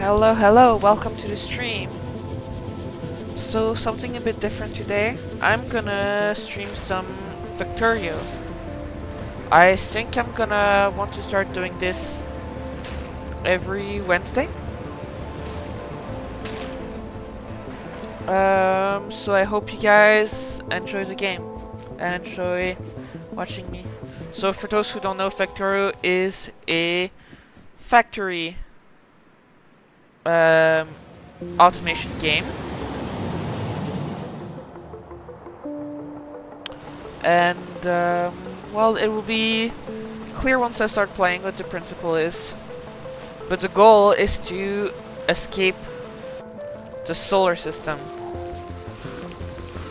Hello, hello, welcome to the stream. So, something a bit different today. I'm gonna stream some Factorio. I think I'm gonna want to start doing this every Wednesday. So I hope you guys enjoy the game and enjoy watching me. So for those who don't know, Factorio is a factory automation game. And well, it will be clear once I start playing what the principle is. But the goal is to escape the solar system.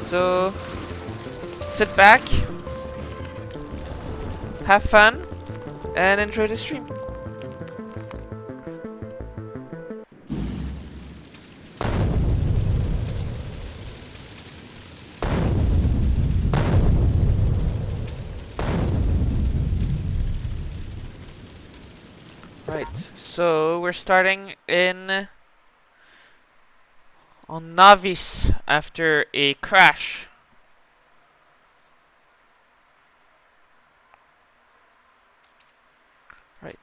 So sit back, have fun, and enjoy the stream. Right, so we're starting in on Navis after a crash. Right.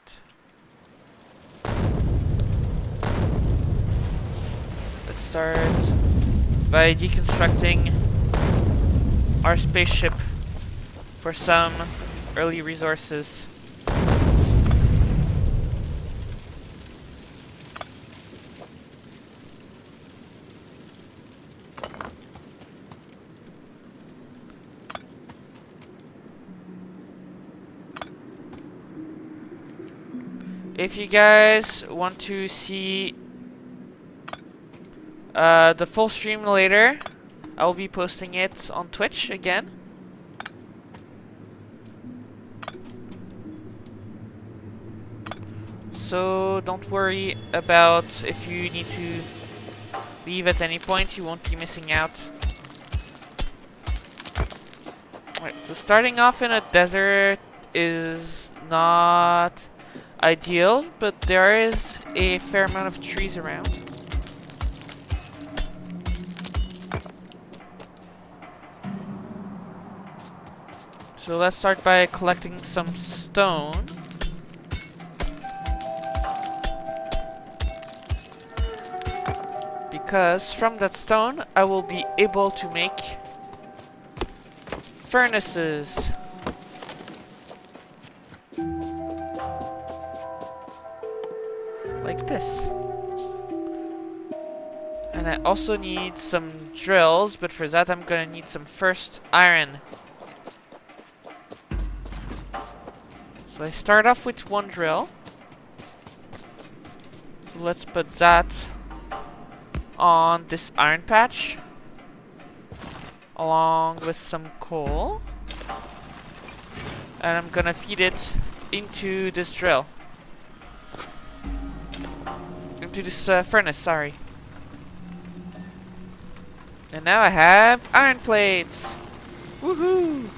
Let's start by deconstructing our spaceship for some early resources. If you guys want to see the full stream later, I will be posting it on Twitch again. So don't worry about if you need to leave at any point, you won't be missing out. Alright, so starting off in a desert is not ideal, but there is a fair amount of trees around. So let's start by collecting some stone. Because from that stone, I will be able to make furnaces. Like this. And I also need some drills, but for that I'm gonna need some first iron. So I start off with one drill. So let's put that on this iron patch, along with some coal. And I'm gonna feed it into this drill. Into this furnace, sorry. And now I have iron plates! Woohoo!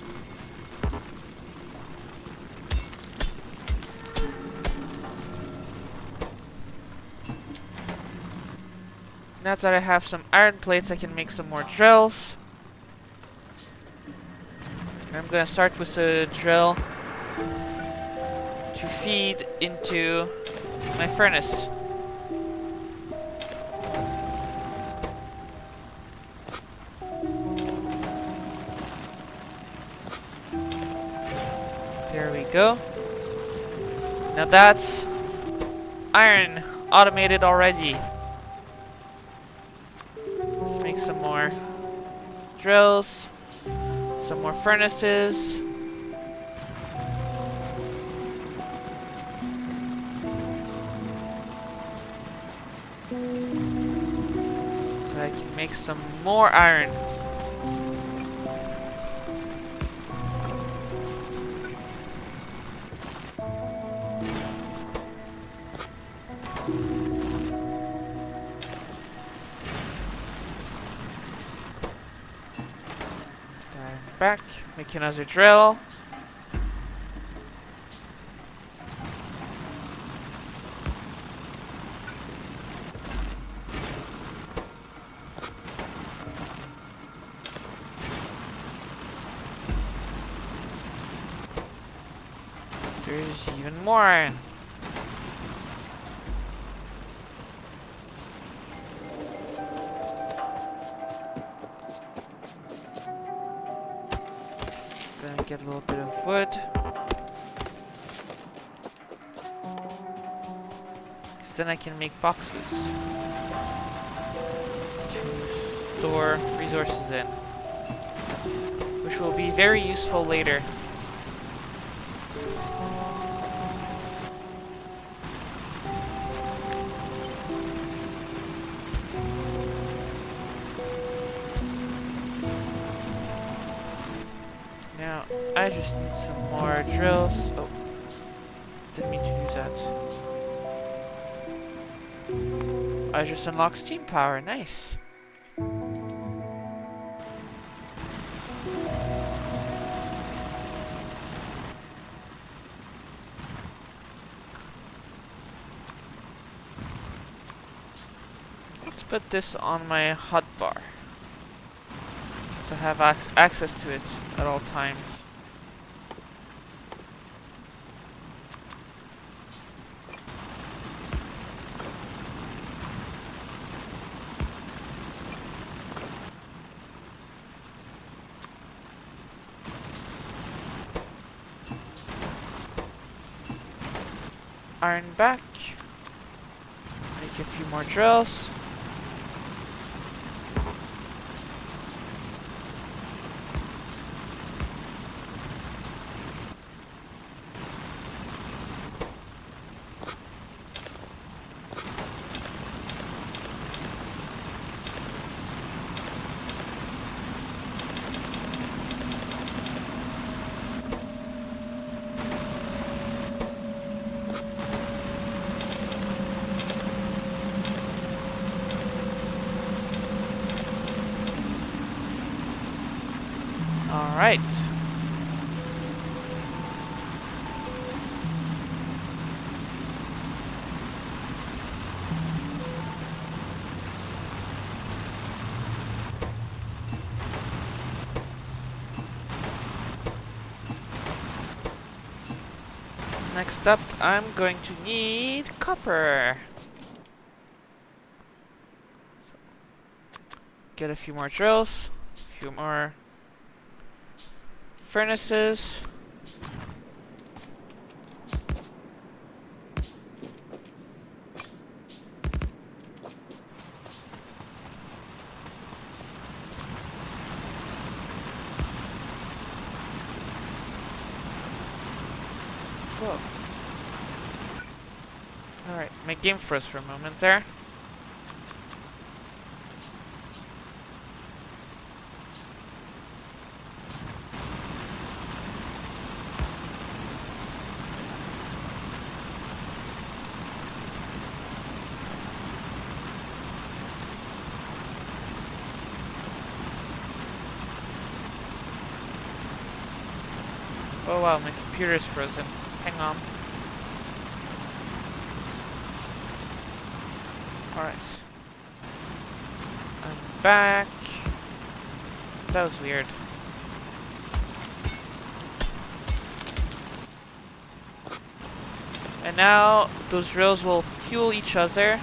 Now that I have some iron plates, I can make some more drills. And I'm gonna start with a drill to feed into my furnace. There we go. Now that's iron automated already. Let's make some more drills, some more furnaces. So I can make some more iron. Back, make another drill. There's even more iron. Gonna get a little bit of wood. Because then I can make boxes to store resources in, which will be very useful later. Now, I just need some more drills. Oh, didn't mean to use that. I just unlocked steam power, nice. Let's put this on my hotbar, so I have access to it at all times. Iron back. Make a few more drills. Alright. Next up, I'm going to need copper. Get a few more drills, a few more furnaces. Whoa. Alright, my game froze for a moment there. Oh wow, my computer's frozen. Hang on. Alright. I'm back. That was weird. And now those drills will fuel each other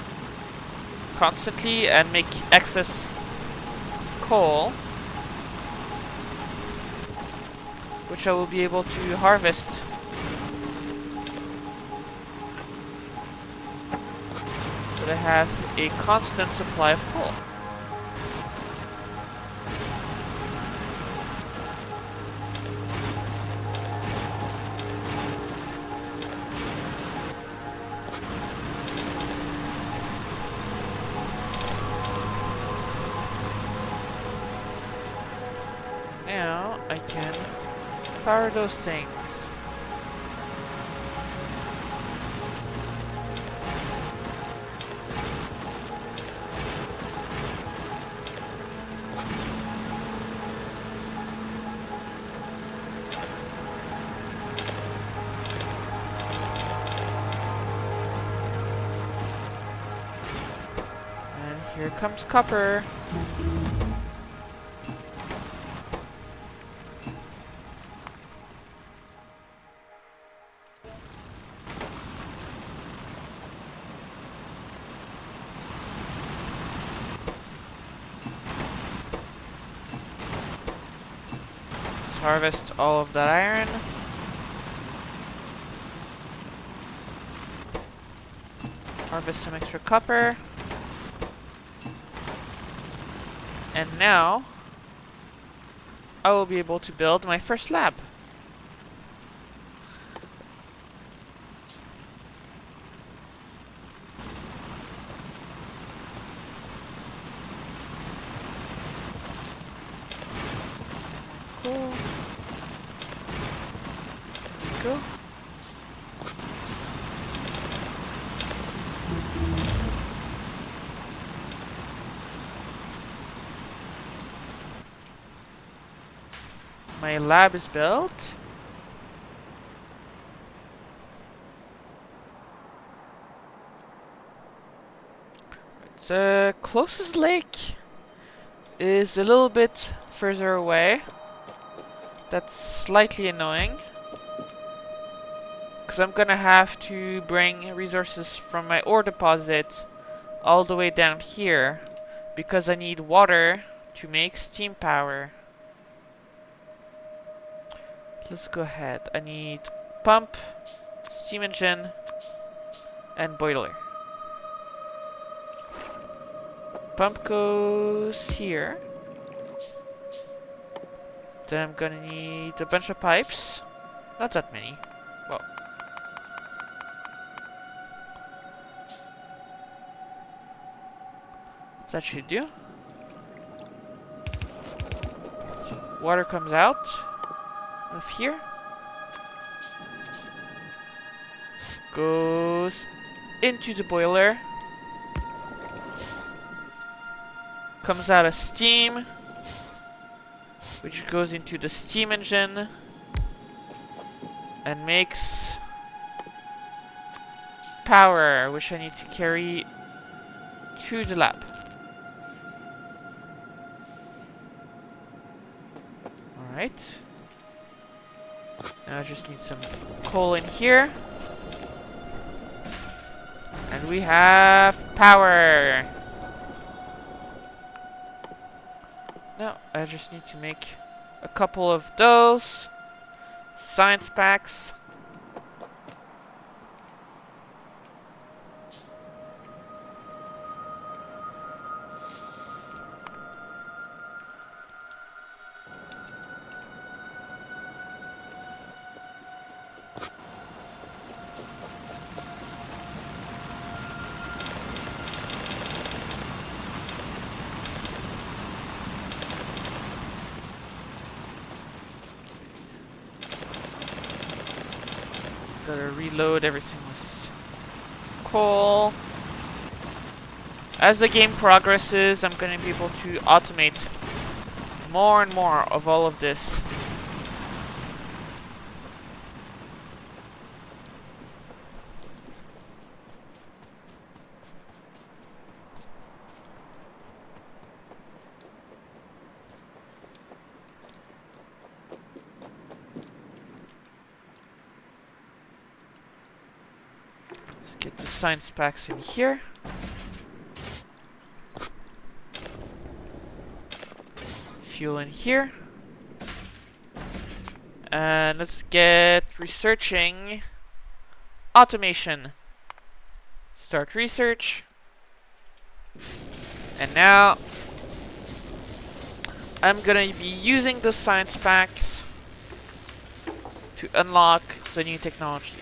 constantly and make excess coal, which I will be able to harvest. So that I have a constant supply of coal. Now I can power those things. And here comes copper. harvest all of that iron. Harvest some extra copper. And now I will be able to build my first lab. Cool. There we go. My lab is built. The closest lake is a little bit further away. That's slightly annoying, because I'm gonna have to bring resources from my ore deposit all the way down here, because I need water to make steam power. Let's go ahead. I need pump, steam engine, and boiler. Pump goes here. Then I'm gonna need a bunch of pipes. Not that many. Well. That should do. So water comes out of here. Goes into the boiler. Comes out as steam, which goes into the steam engine and makes power, which I need to carry to the lab. Alright. Now I just need some coal in here. And we have power! Now I just need to make a couple of those science packs. Gotta reload everything with coal. As the game progresses, I'm gonna be able to automate more and more of all of this. Get the science packs in here. Fuel in here. And let's get researching automation. Start research. And now I'm gonna be using the science packs to unlock the new technologies.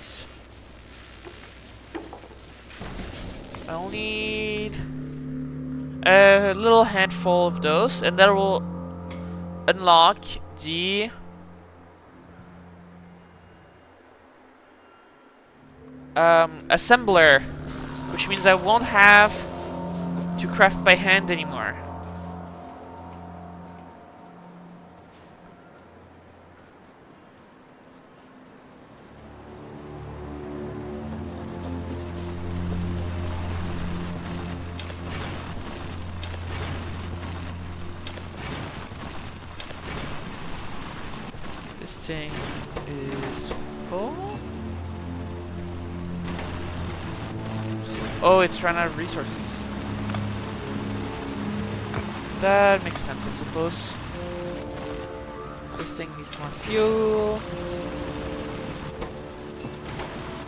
I'll need a little handful of those, and that will unlock the assembler, which means I won't have to craft by hand anymore. Thing is full. Oh, it's run out of resources. That makes sense, I suppose. This thing needs more fuel.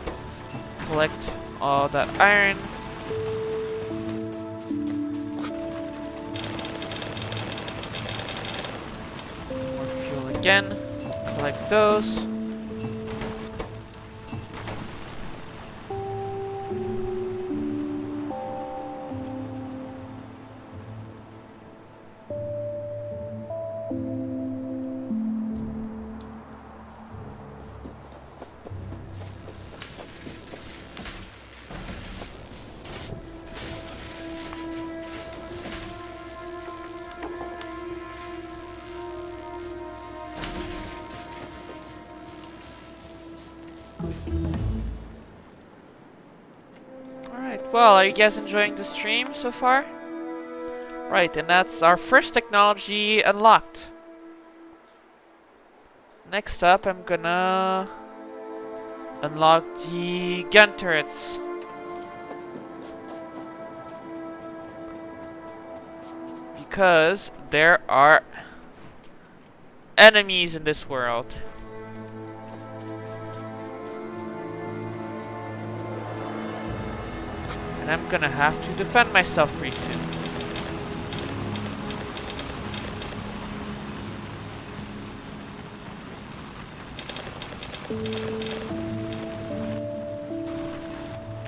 Let's collect all that iron. More fuel again. Collect those. Well, are you guys enjoying the stream so far? Right, and that's our first technology unlocked. Next up, I'm gonna unlock the gun turrets. Because there are enemies in this world. And I'm gonna have to defend myself pretty soon.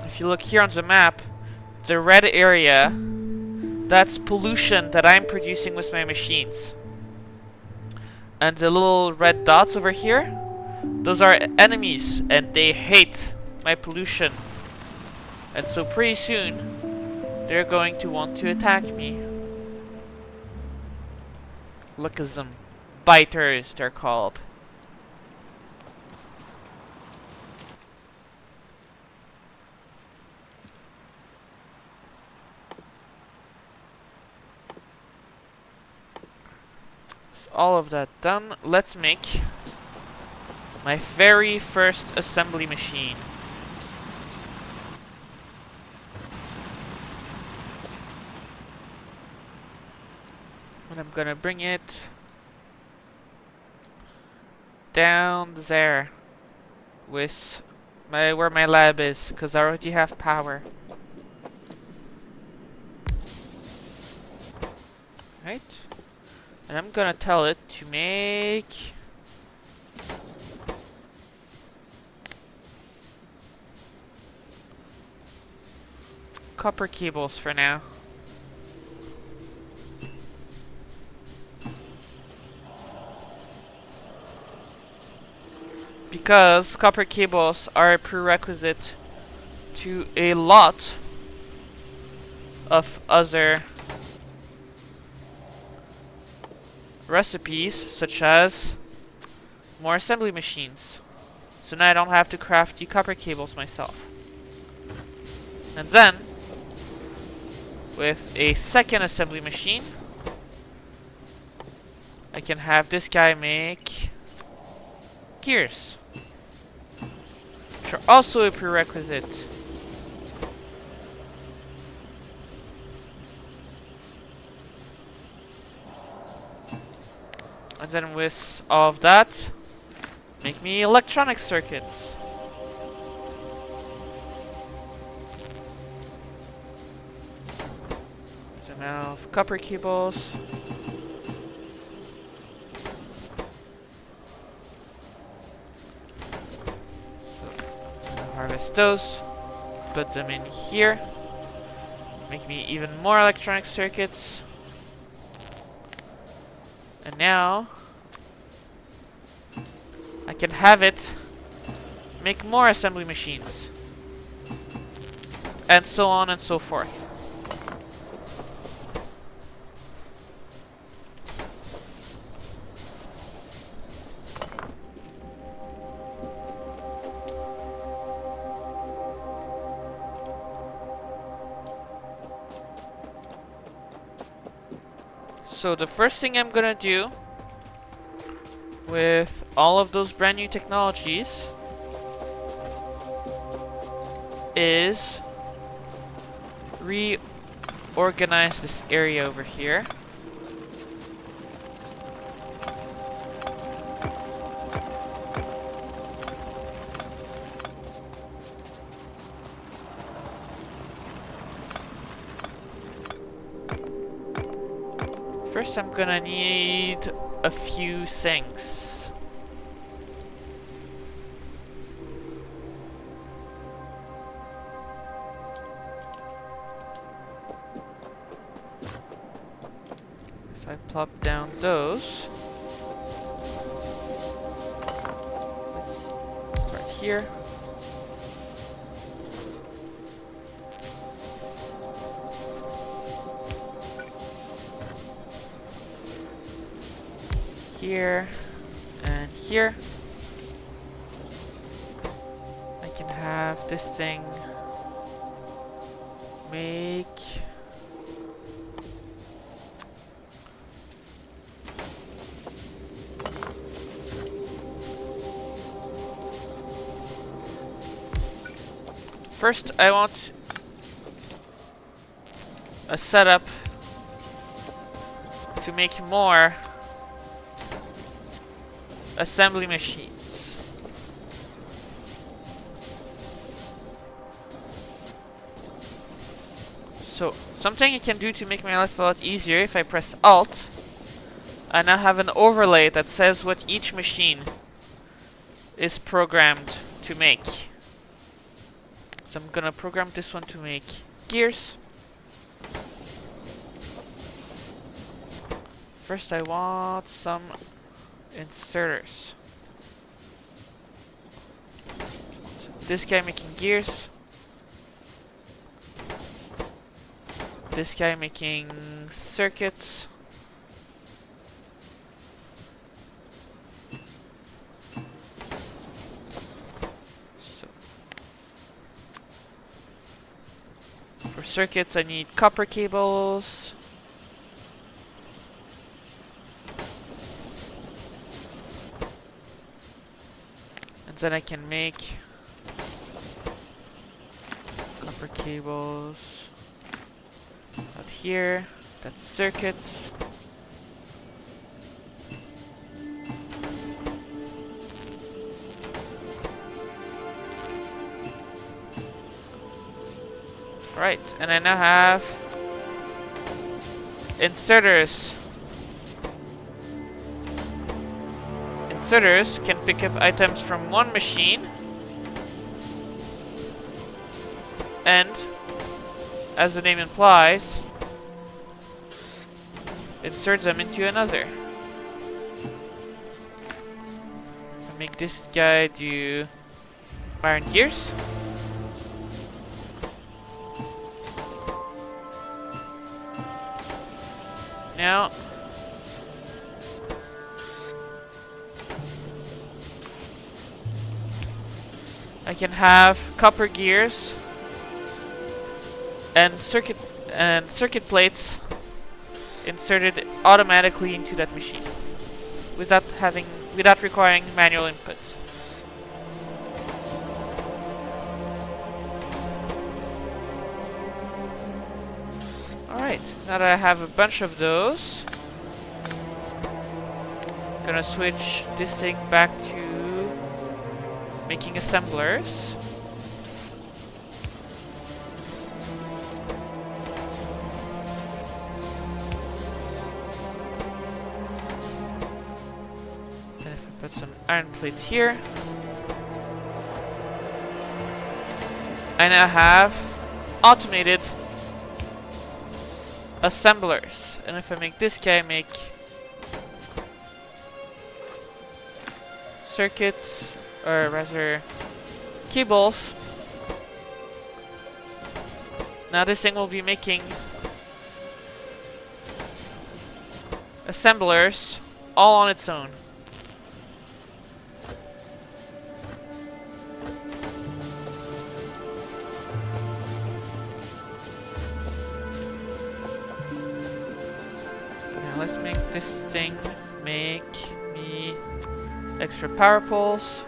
If you look here on the map, the red area, that's pollution that I'm producing with my machines. And the little red dots over here, those are enemies, and they hate my pollution. And so pretty soon, they're going to want to attack me. Look at them. Biters, they're called. So all of that done, let's make my very first assembly machine. And I'm gonna bring it down there with where my lab is, because I already have power. Right? And I'm gonna tell it to make copper cables for now. Because copper cables are a prerequisite to a lot of other recipes, such as more assembly machines. So now I don't have to craft the copper cables myself. And then, with a second assembly machine, I can have this guy make gears, which are also a prerequisite. And then with all of that, make me electronic circuits. So now copper cables. Harvest those, put them in here, make me even more electronic circuits, and now I can have it make more assembly machines, and so on and so forth. So the first thing I'm gonna do with all of those brand new technologies is reorganize this area over here. first I'm gonna need a few things. If I plop down those, let's see, start here. Here and here. I can have this thing make first. I want a setup to make more assembly machines. So, something I can do to make my life a lot easier, if I press Alt, I now have an overlay that says what each machine is programmed to make. So I'm gonna program this one to make gears. First I want some inserters. So this guy making gears. This guy making circuits. So for circuits I need copper cables. And then I can make copper cables out here. That's circuits. Right, and I now have inserters. Inserters can pick up items from one machine and, as the name implies, insert them into another. I'll make this guy do iron gears. Now I can have copper gears and circuit plates inserted automatically into that machine without requiring manual input. Alright, now that I have a bunch of those, I'm gonna switch this thing back to making assemblers. Then if I put some iron plates here, I now have automated assemblers. And if I make this guy make circuits, or rather cables, now this thing will be making assemblers all on its own. Now let's make this thing make me extra power poles.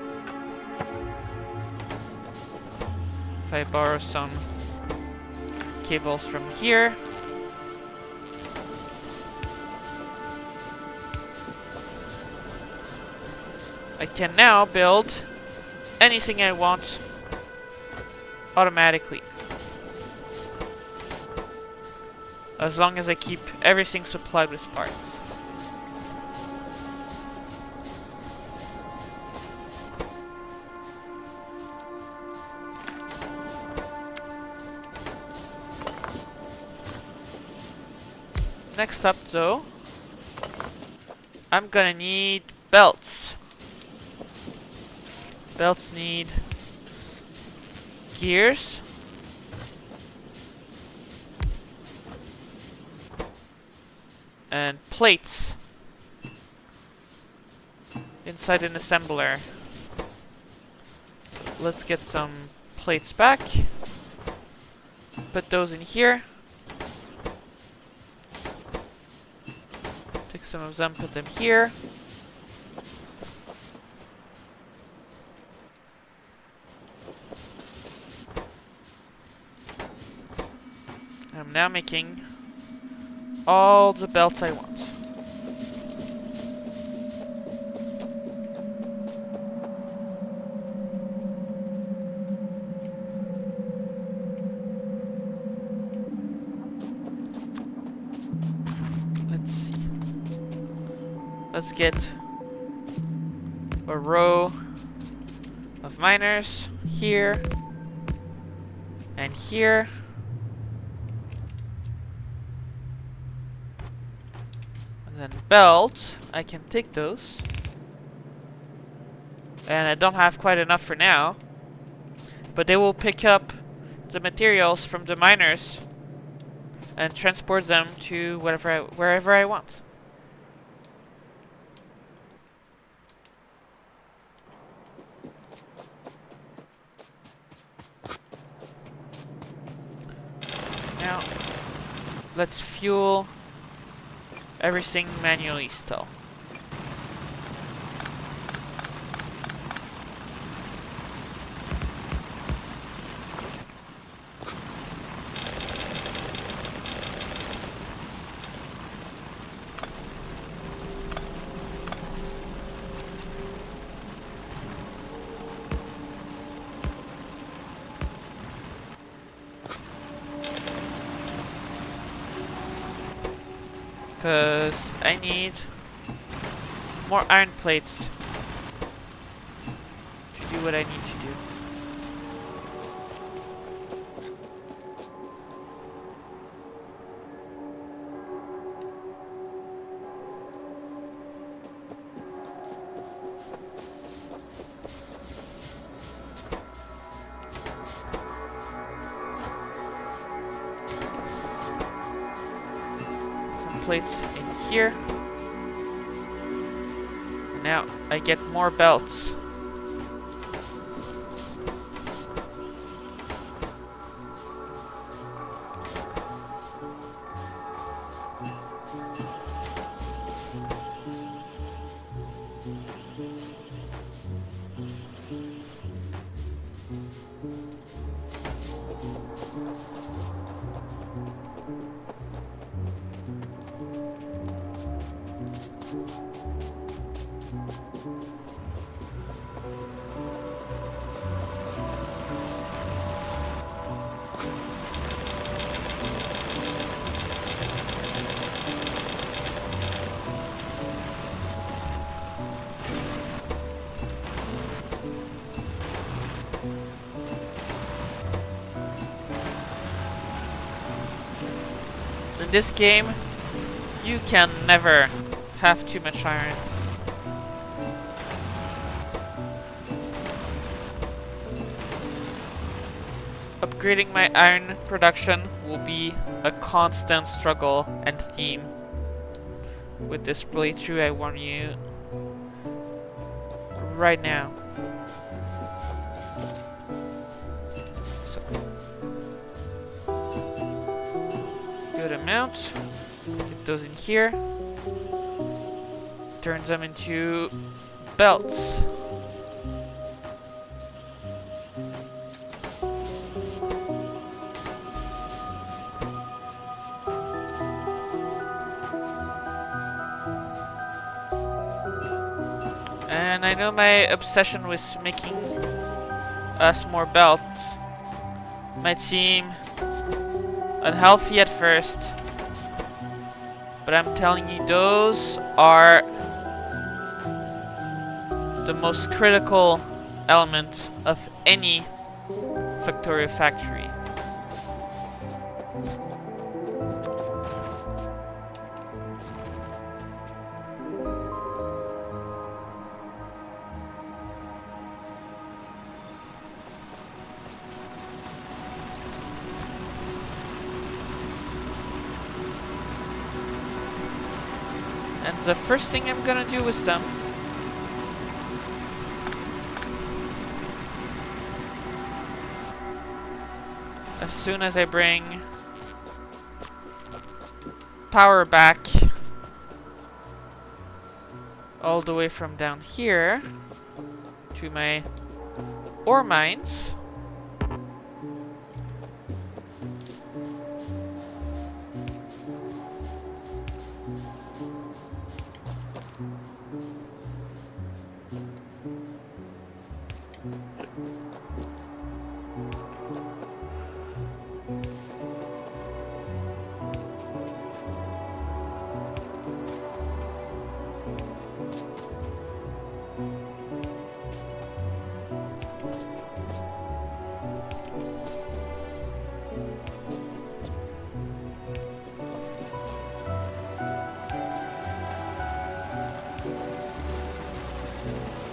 If I borrow some cables from here, I can now build anything I want automatically. As long as I keep everything supplied with parts. Next up though, I'm gonna need belts. Belts need gears. And plates inside an assembler. Let's get some plates back. Put those in here. Take some of them, put them here. I'm now making all the belts I want. Let's see. Let's get a row of miners here and here. And then belt, I can take those. And I don't have quite enough for now. But they will pick up the materials from the miners and transport them to wherever I want. Now, let's fuel everything manually still. Because I need more iron plates to do what I need to do. Plates in here. Now I get more belts. In this game, you can never have too much iron. Upgrading my iron production will be a constant struggle and theme with this playthrough, I warn you right now. Good amount. Get those in here. Turn them into belts. And I know my obsession with making us more belts might seem unhealthy at first, But I'm telling you, those are the most critical element of any Factorio factory. And the first thing I'm gonna do with them as soon as I bring power back all the way from down here to my ore mines,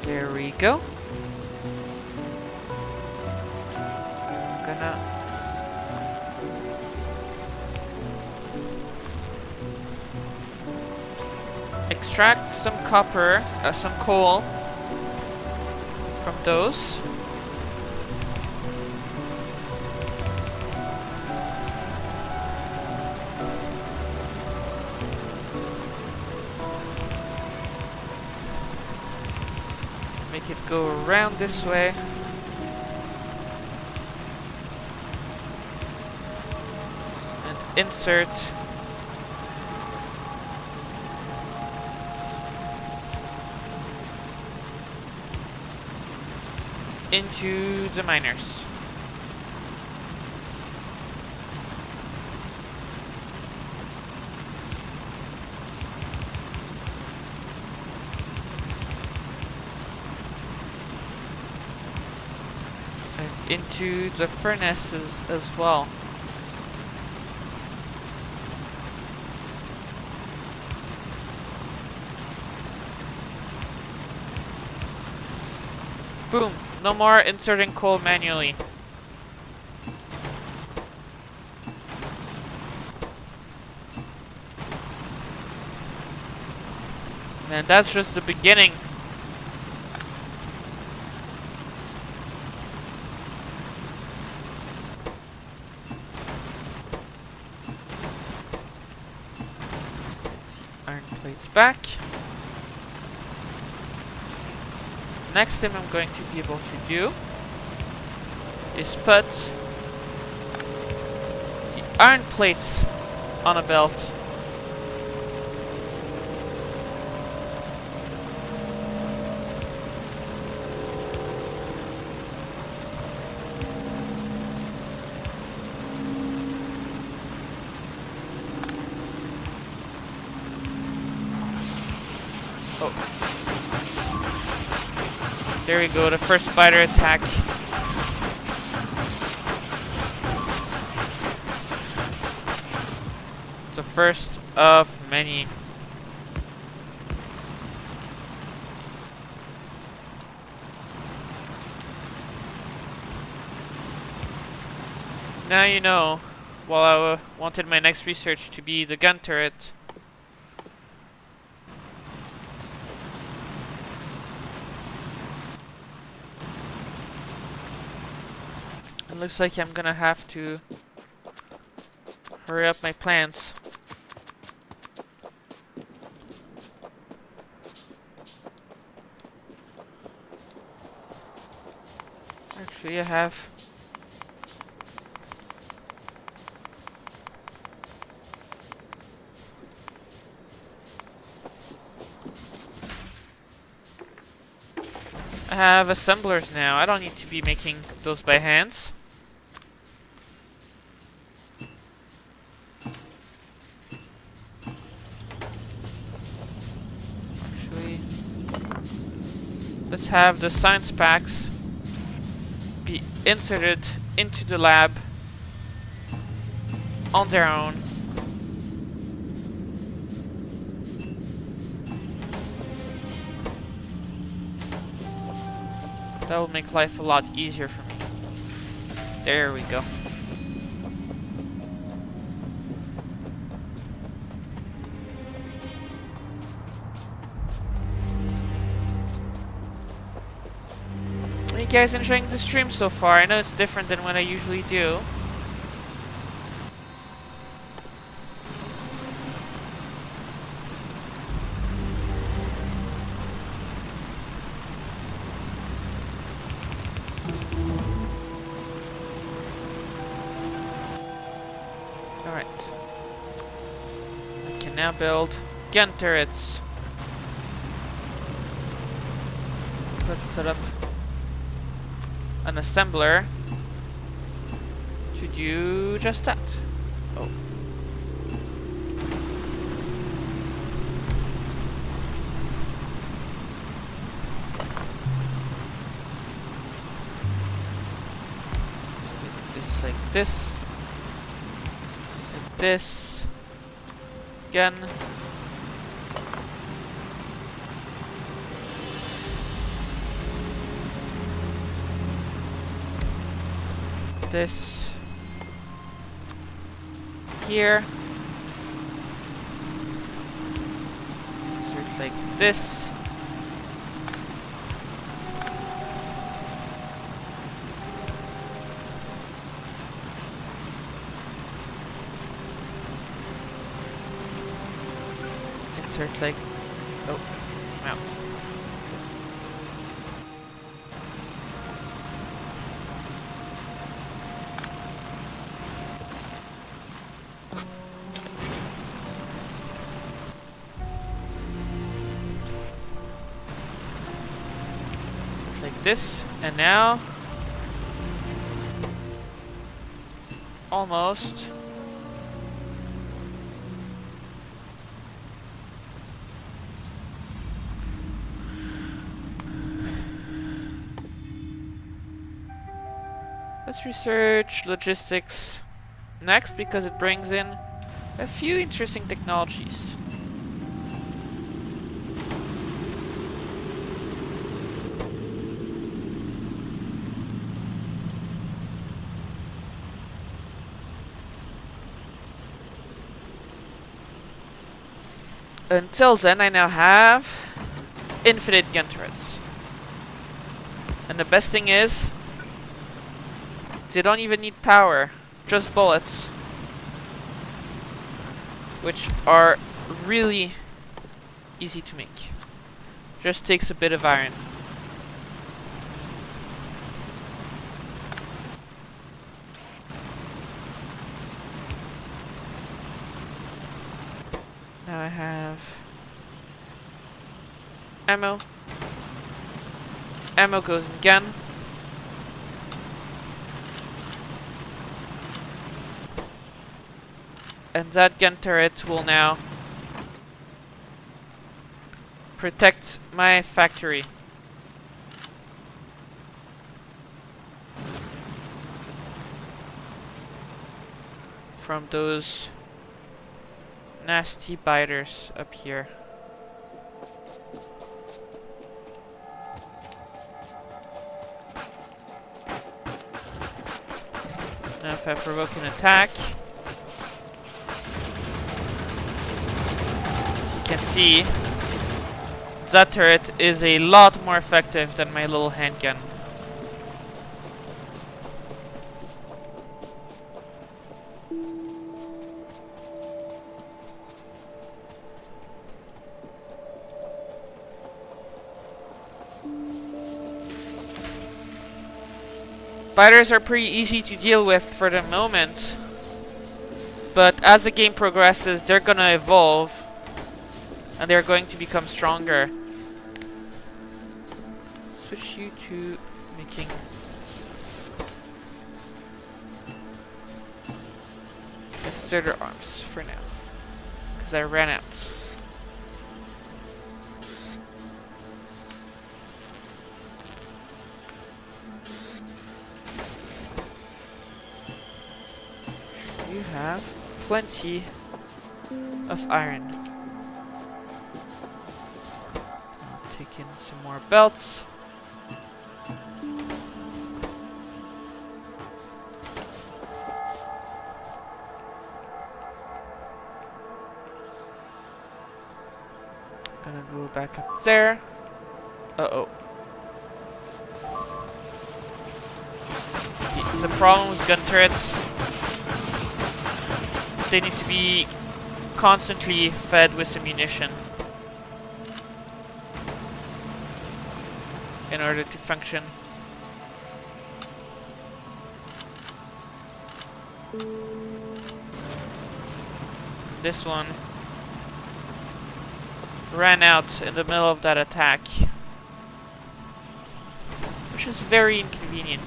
there we go. I'm gonna extract some copper, some coal from those. Make it go around this way. And insert into the miners. And into the furnaces as well. Boom! No more inserting coal manually. And that's just the beginning. Iron plates back. Next thing I'm going to be able to do is put the iron plates on a belt. Oh. There we go, the first spider attack. It's the first of many. Now you know, while I wanted my next research to be the gun turret, it looks like I'm gonna have to hurry up my plans. Actually, I have assemblers now. I don't need to be making those by hands. have the science packs be inserted into the lab on their own. That will make life a lot easier for me. There we go. Are you guys enjoying the stream so far? I know it's different than what I usually do. Alright. I can now build gun turrets. Let's set up an assembler to do just that. Oh. This like this. Like this. Again. This here, insert like this, insert like, oh, mouse. This, and now almost let's research logistics next because it brings in a few interesting technologies. Until then, I now have infinite gun turrets. And the best thing is, they don't even need power, just bullets. Which are really easy to make. Just takes a bit of iron. Now I have ammo. Ammo goes in gun. And that gun turret will now protect my factory. From those nasty biters up here. Now if I provoke an attack, you can see that turret is a lot more effective than my little handgun. Biters are pretty easy to deal with for the moment, but as the game progresses, they're gonna evolve and they're going to become stronger. Switch you to making consider arms for now, because I ran out. have plenty of iron. I'll take in some more belts. Gonna go back up there. Uh-oh. The problem with gun turrets, they need to be constantly fed with ammunition in order to function. This one ran out in the middle of that attack, which is very inconvenient.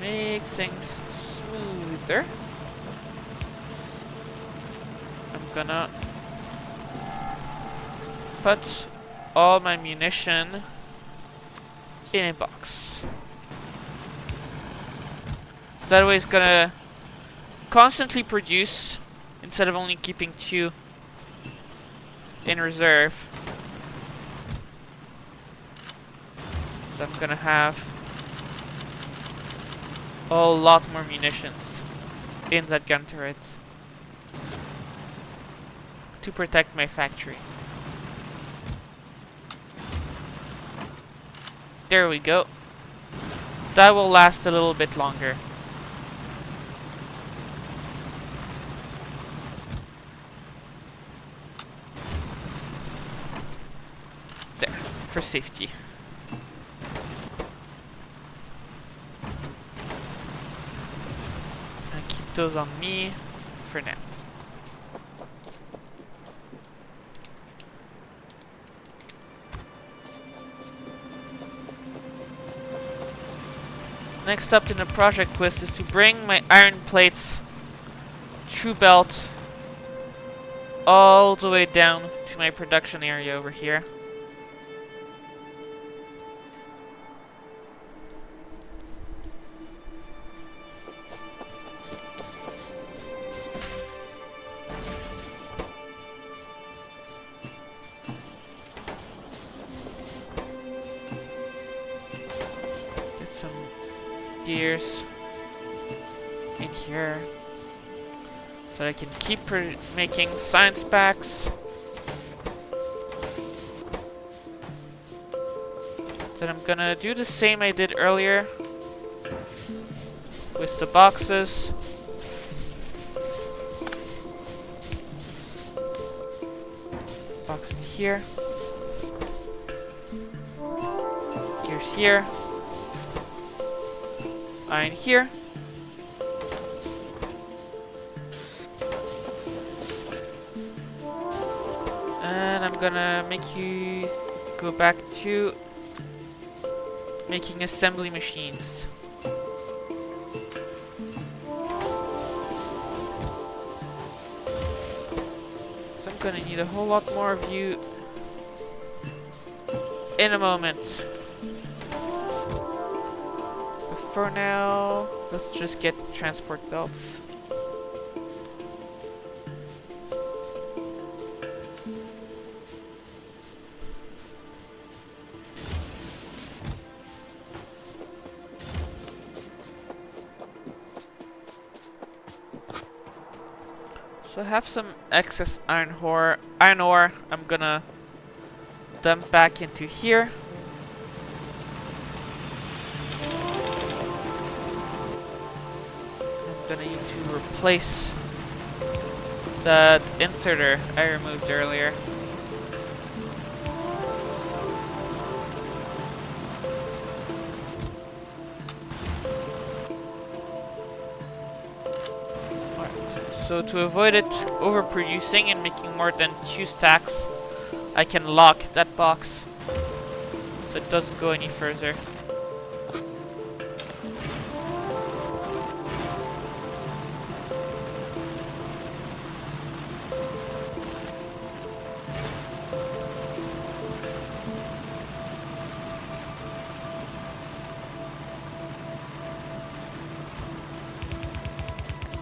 Make things smoother, I'm gonna put all my munition in a box. That way it's gonna constantly produce instead of only keeping 2 in reserve. So I'm gonna have a lot more munitions in that gun turret to protect my factory. There we go. That will last a little bit longer. There, for safety. Those on me for now. Next up in the project list is to bring my iron plates through belt all the way down to my production area over here. Gears in here so that I can keep making science packs. Then I'm gonna do the same I did earlier with the boxes. Box in here. Gears here. Iron here. And I'm gonna make you go back to making assembly machines. So I'm gonna need a whole lot more of you in a moment. For now, let's just get transport belts. So I have some excess iron ore I'm gonna dump back into here. Gonna need to replace that inserter I removed earlier. Alright, so to avoid it overproducing and making more than 2 stacks, I can lock that box. so it doesn't go any further.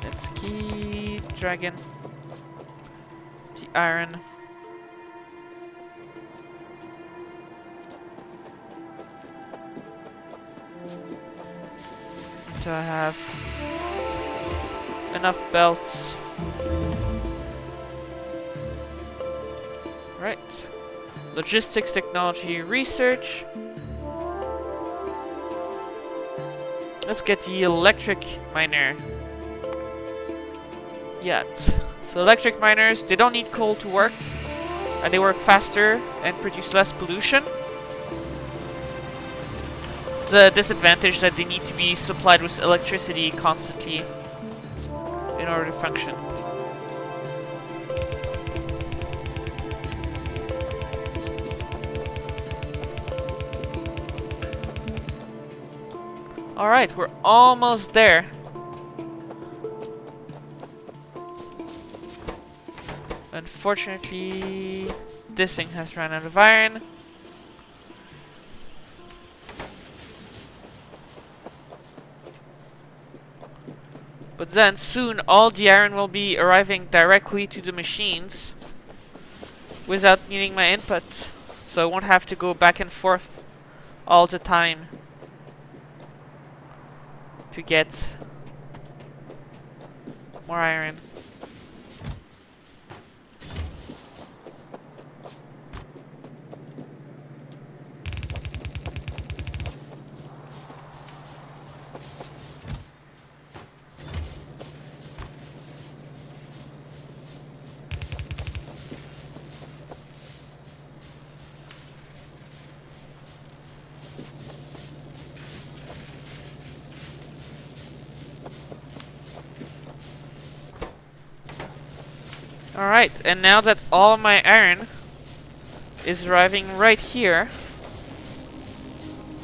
Let's keep dragging the iron. Until I have enough belts. Right. Logistics, technology, research. Let's get the electric miner. Yet. So electric miners, they don't need coal to work. And they work faster and produce less pollution. The disadvantage that they need to be supplied with electricity constantly in order to function. Alright, we're almost there. Unfortunately, this thing has run out of iron. But then soon all the iron will be arriving directly to the machines without needing my input. So I won't have to go back and forth all the time to get more iron. Alright, and now that all my iron is arriving right here,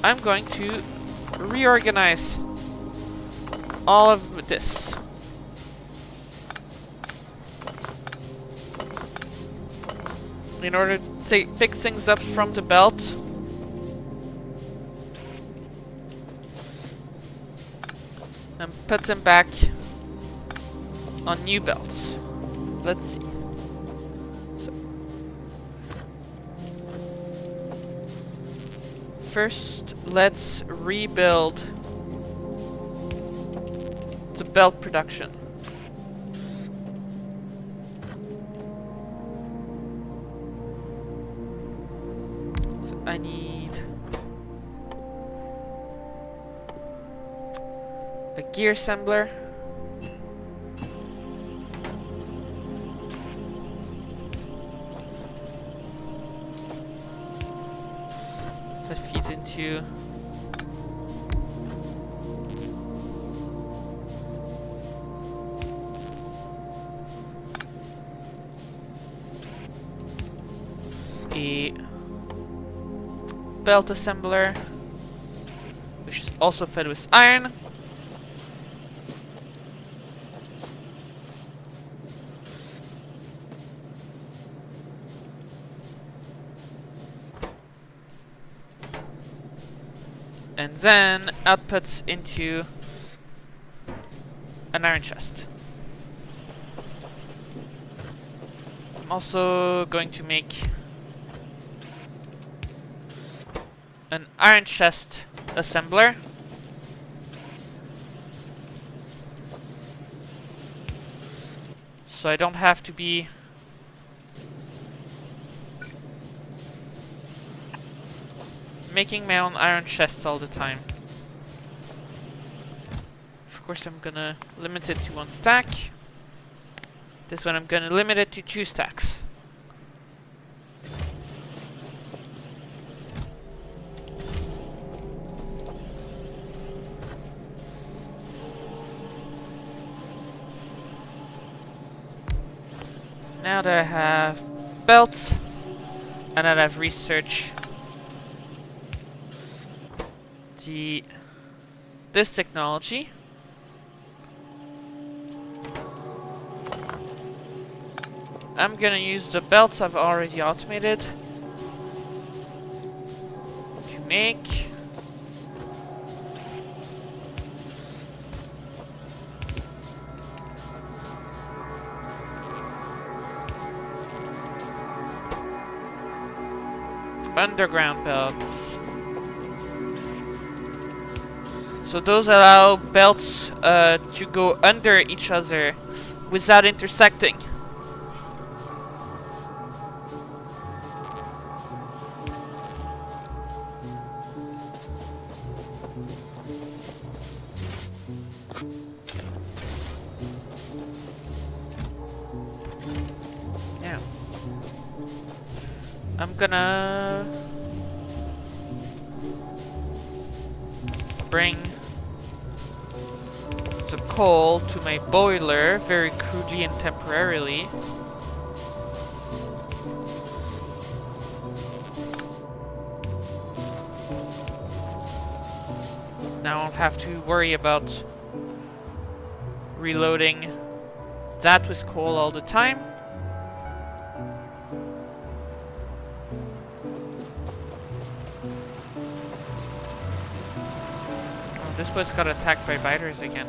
I'm going to reorganize all of this. In order to pick things up from the belt. And put them back on new belts. Let's see. So, first, let's rebuild the belt production. So I need a gear assembler. That feeds into a belt assembler, which is also fed with iron. And then outputs into an iron chest. I'm also going to make an iron chest assembler. So I don't have to be making my own iron chests all the time. Of course I'm gonna limit it to 1 stack. This one I'm gonna limit it to 2 stacks. Now that I have belts and that I have research, this technology. I'm gonna use the belts I've already automated to make underground belts. So those allow belts to go under each other without intersecting. Now, I'm gonna bring the coal to my boiler very crudely and temporarily. Now I don't have to worry about reloading that with coal all the time. Oh, this place got attacked by biters again.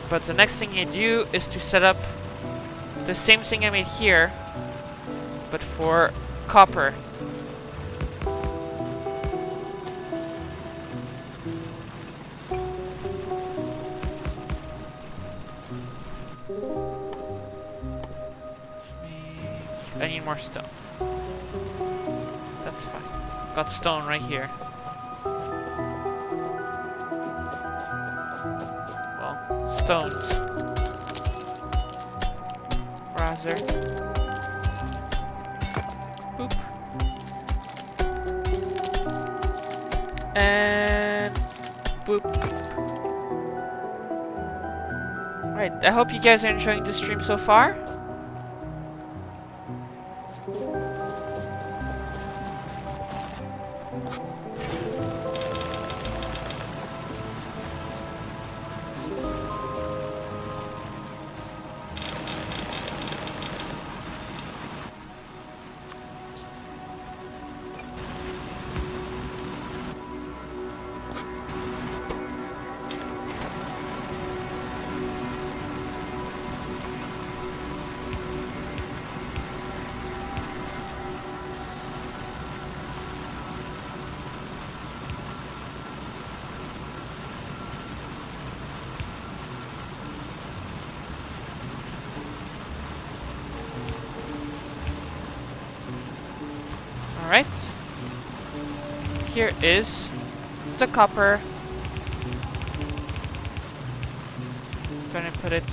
But the next thing you do is to set up the same thing I made here, but for copper. I need more stone. That's fine. Got stone right here. Well, stones. Rather. Boop. And boop. Alright, I hope you guys are enjoying the stream so far. Alright. Here is the copper. I'm gonna put it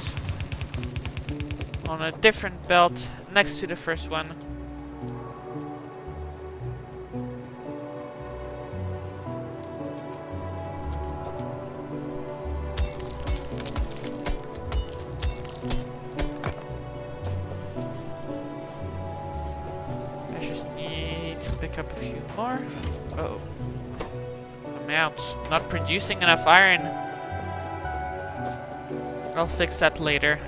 on a different belt next to the first one. Up a few more. Uh-oh. I'm out. Not producing enough iron. I'll fix that later.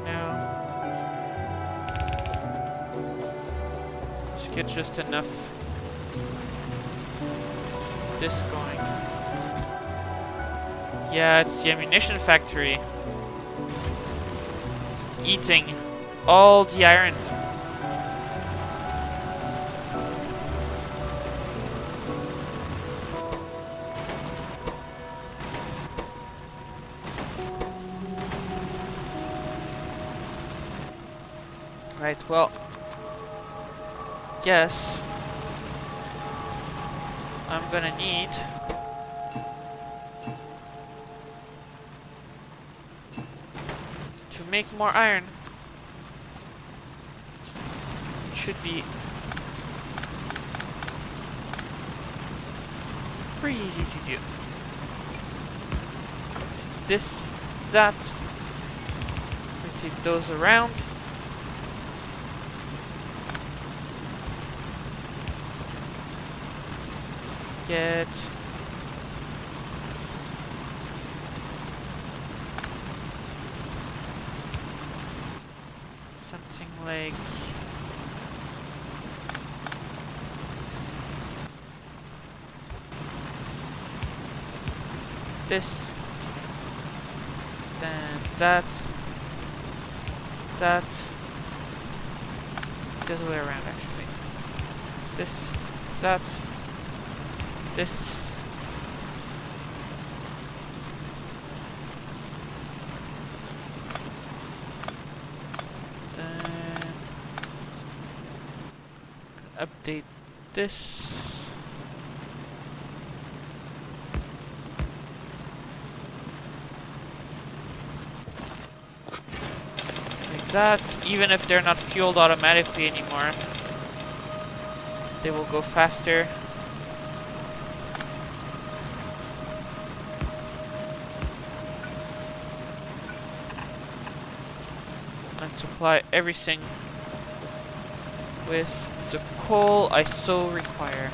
Now, let's get just enough this going. Yeah, it's the ammunition factory. It's eating all the iron. Right, well, guess I'm gonna need to make more iron. Should be pretty easy to do. this, that. Rotate those around. Get something like this, then that, that, the other way around actually. This, that, this. Then update this. That, even if they're not fueled automatically anymore, they will go faster. And supply everything with the coal I so require.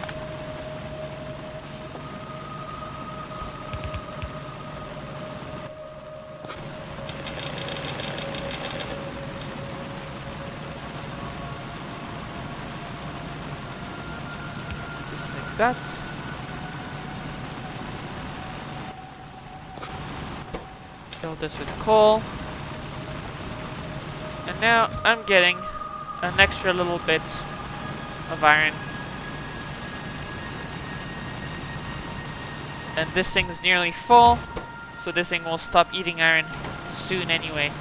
That. Fill this with coal. And now I'm getting an extra little bit of iron. And this thing's nearly full, so this thing will stop eating iron soon anyway.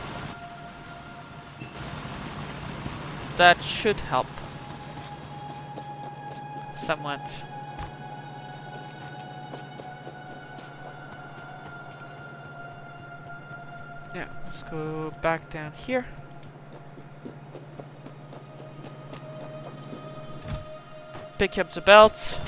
That should help somewhat. Yeah, let's go back down here. Pick up the belt.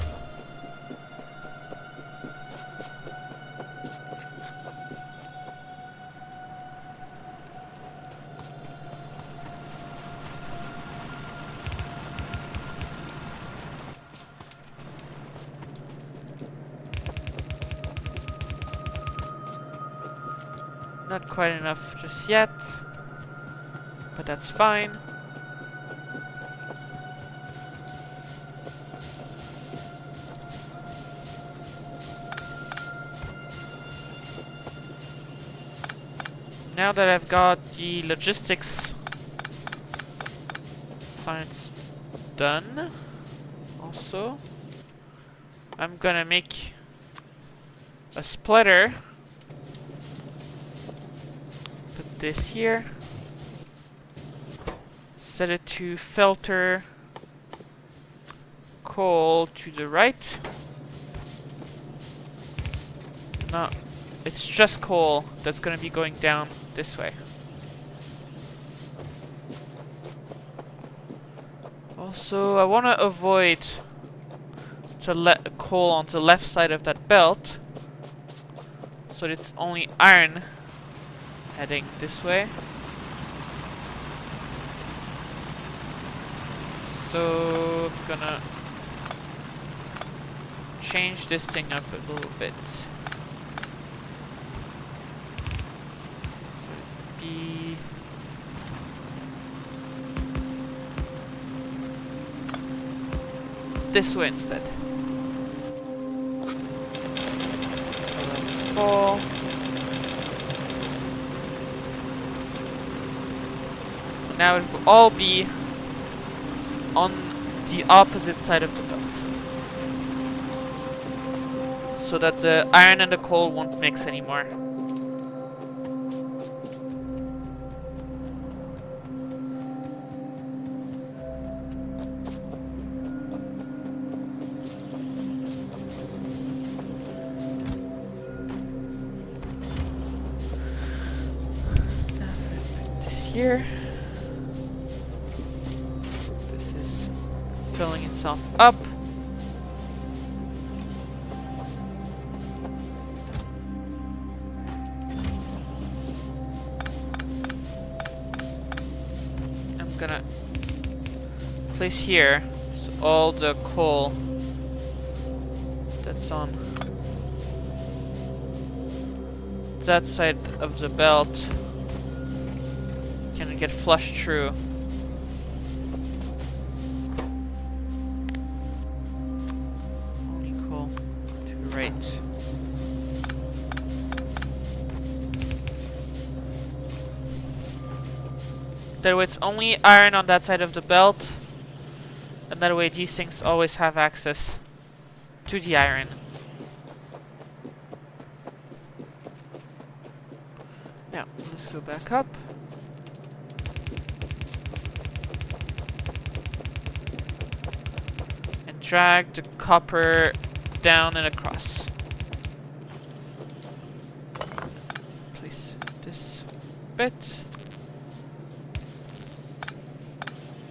Not quite enough just yet, but that's fine. Now that I've got the logistics science done, also, I'm gonna make a splitter. Put this here. Set it to filter coal to the right. No, it's just coal that's gonna be going down this way. Also, I want to avoid to let coal on the left side of that belt, so it's only iron heading this way. So I'm gonna change this thing up a little bit. Be this way instead. Full. Now it will all be on the opposite side of the belt, so that the iron and the coal won't mix anymore. Here. This is filling itself up. place here, so all the coal that's on that side of the belt can get flushed through. Only coal to the right. That way it's only iron on that side of the belt, and that way these things always have access to the iron. Now, let's go back up. And drag the copper down and across. Place this bit.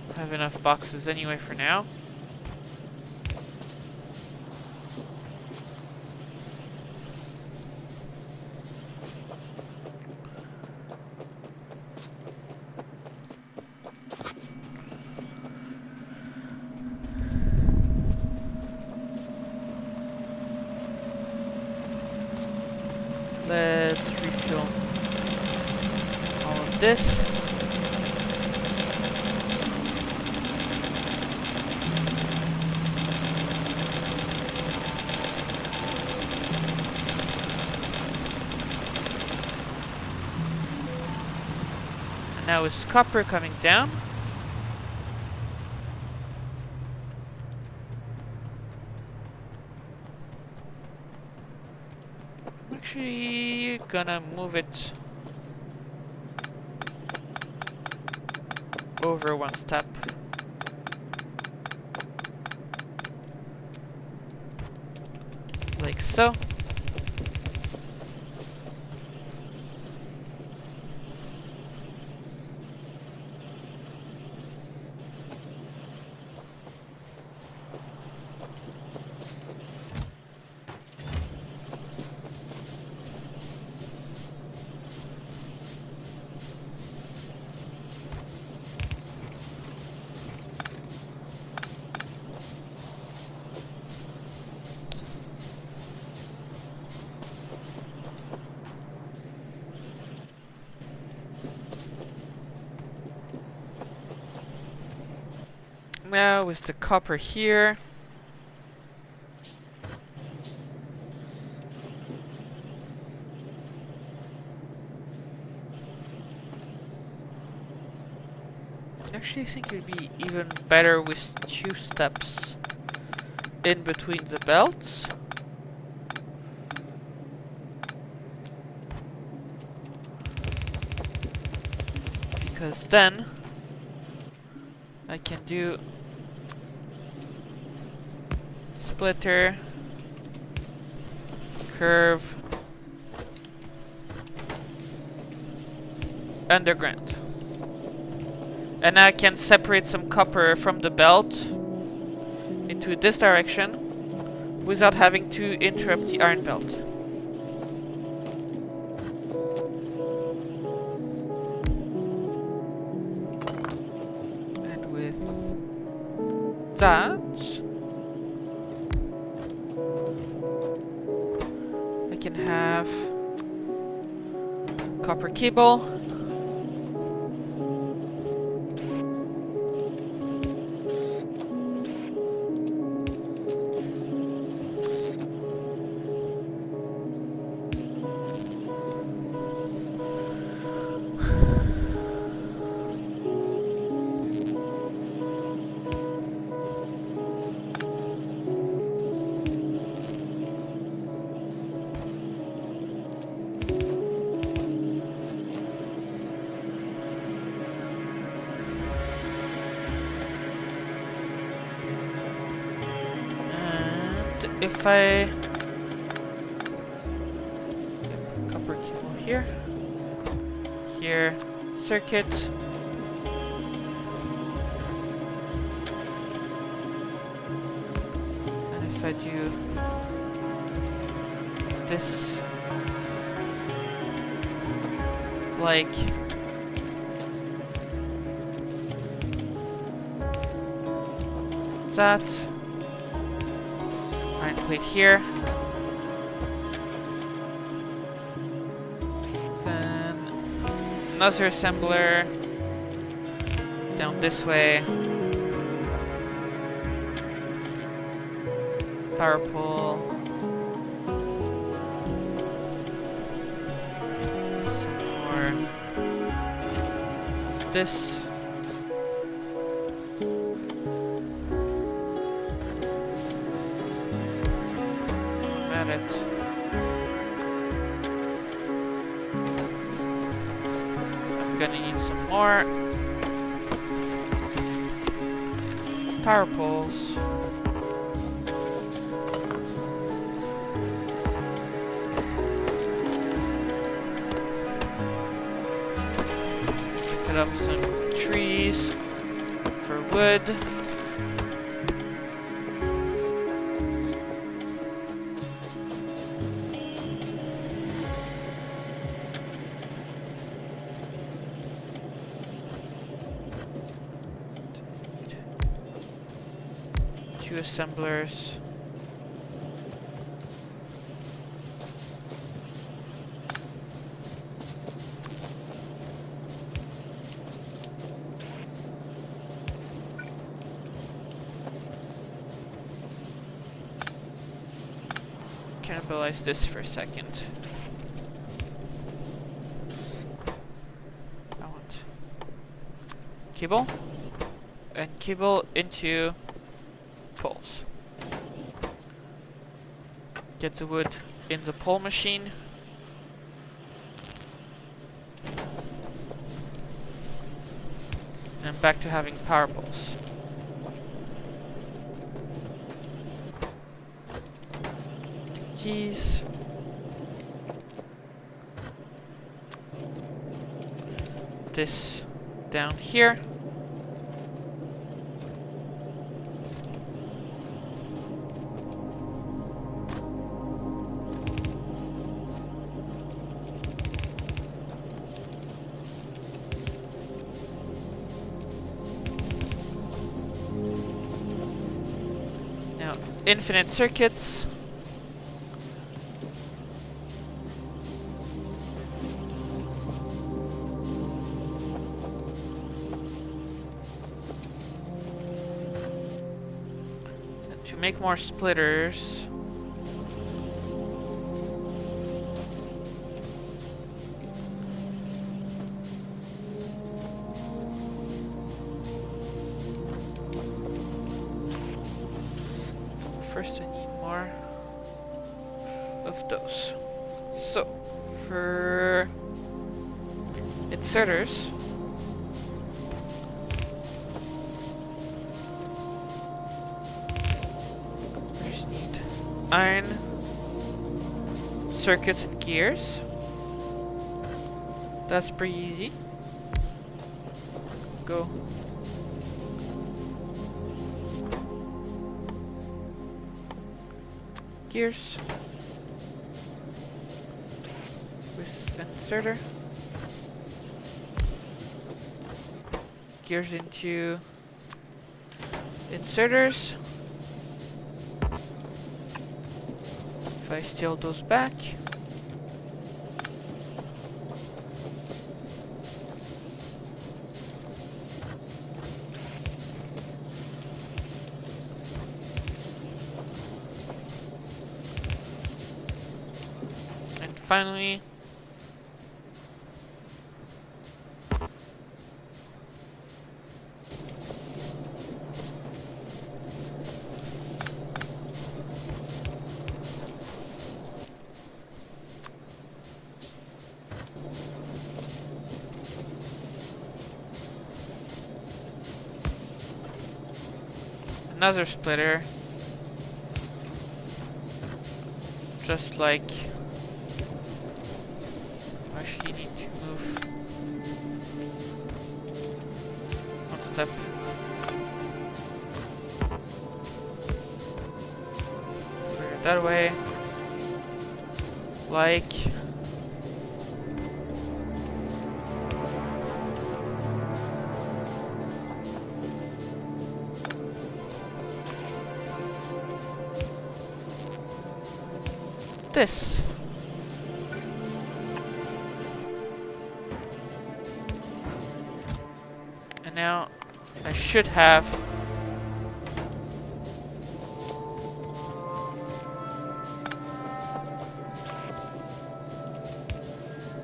I have enough boxes anyway for now. Let's refill all of this. And now is copper coming down. I'm actually gonna move it over one step. Like so. Now with the copper here. Actually, I think it would be even better with 2 steps in between the belts. Because then I can do splitter, curve, underground. And I can separate some copper from the belt into this direction without having to interrupt the iron belt. And with that, I can have copper cable. If I copper cable here, circuit, and if I do this like that. Iron plate here. Then another assembler down this way. Power pole. Some more. This. At it. I'm gonna need some more power poles. Cut up some trees for wood. Two assemblers. Cannibalize this for a second. I want cable and cable into poles. Get the wood in the pole machine. And back to having power poles. Keys. This down here. Now, infinite circuits. To make more splitters. First I need more of those. So, for inserters, I just need iron, circuits, and gears. That's pretty easy. Go. Gears with inserter. Gears into inserters. If I steal those back. Finally, another splitter, just like actually need to move one step. Put it that way. Like this? And now I should have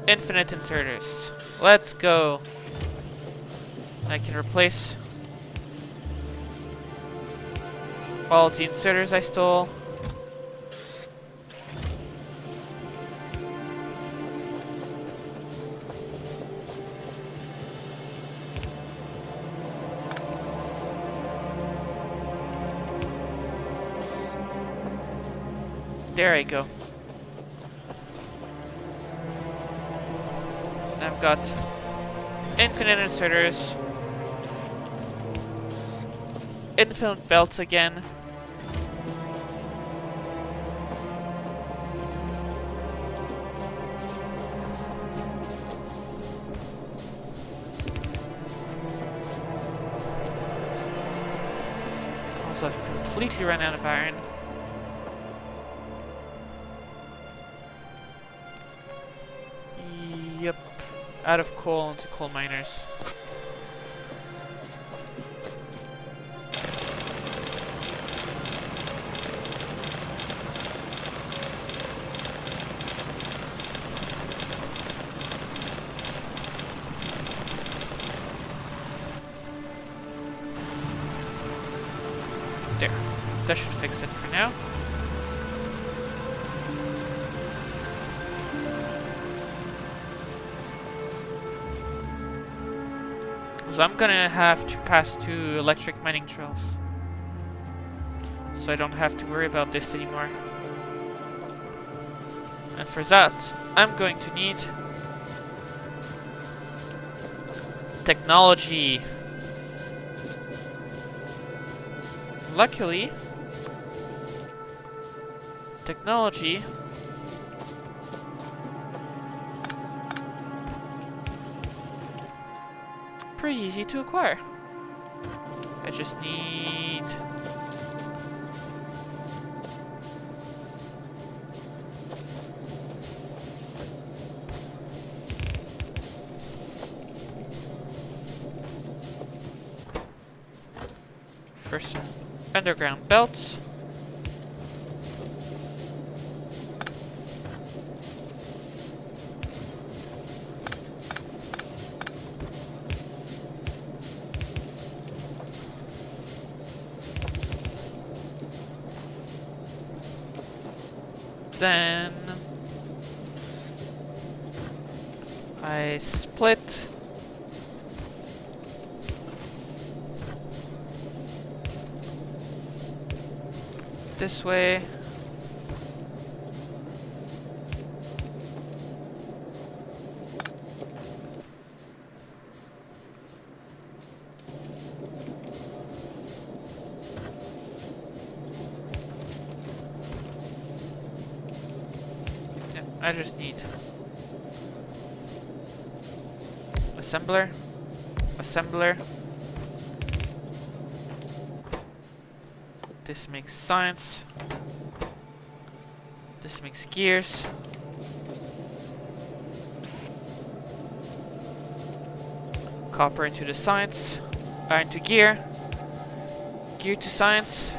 infinite inserters. Let's go. I can replace all the inserters I stole. There I go. And I've got infinite inserters. Infinite belts again. Also, I've completely run out of iron. Yep. Out of coal into coal miners. There. That should fix it for now. So I'm gonna have to pass to electric mining trails. So I don't have to worry about this anymore. And for that, I'm going to need technology. Luckily, technology pretty easy to acquire. I just need first underground belts. Then I split this way. I just need assembler, assembler. This makes science. This makes gears. Copper into the science, iron to gear, gear to science.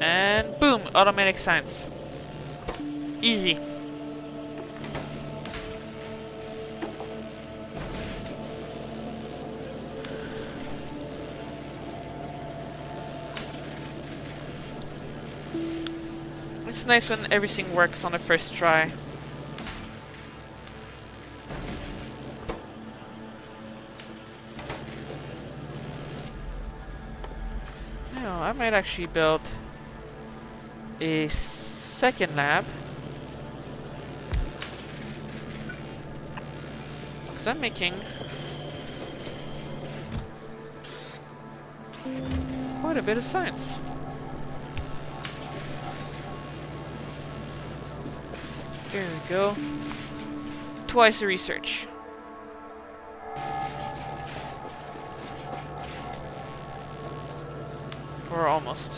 And boom, automatic science. Easy. It's nice when everything works on the first try. Now, I might actually build a second lab, because I'm making Quite a bit of science. There we go. Twice the research. Or almost.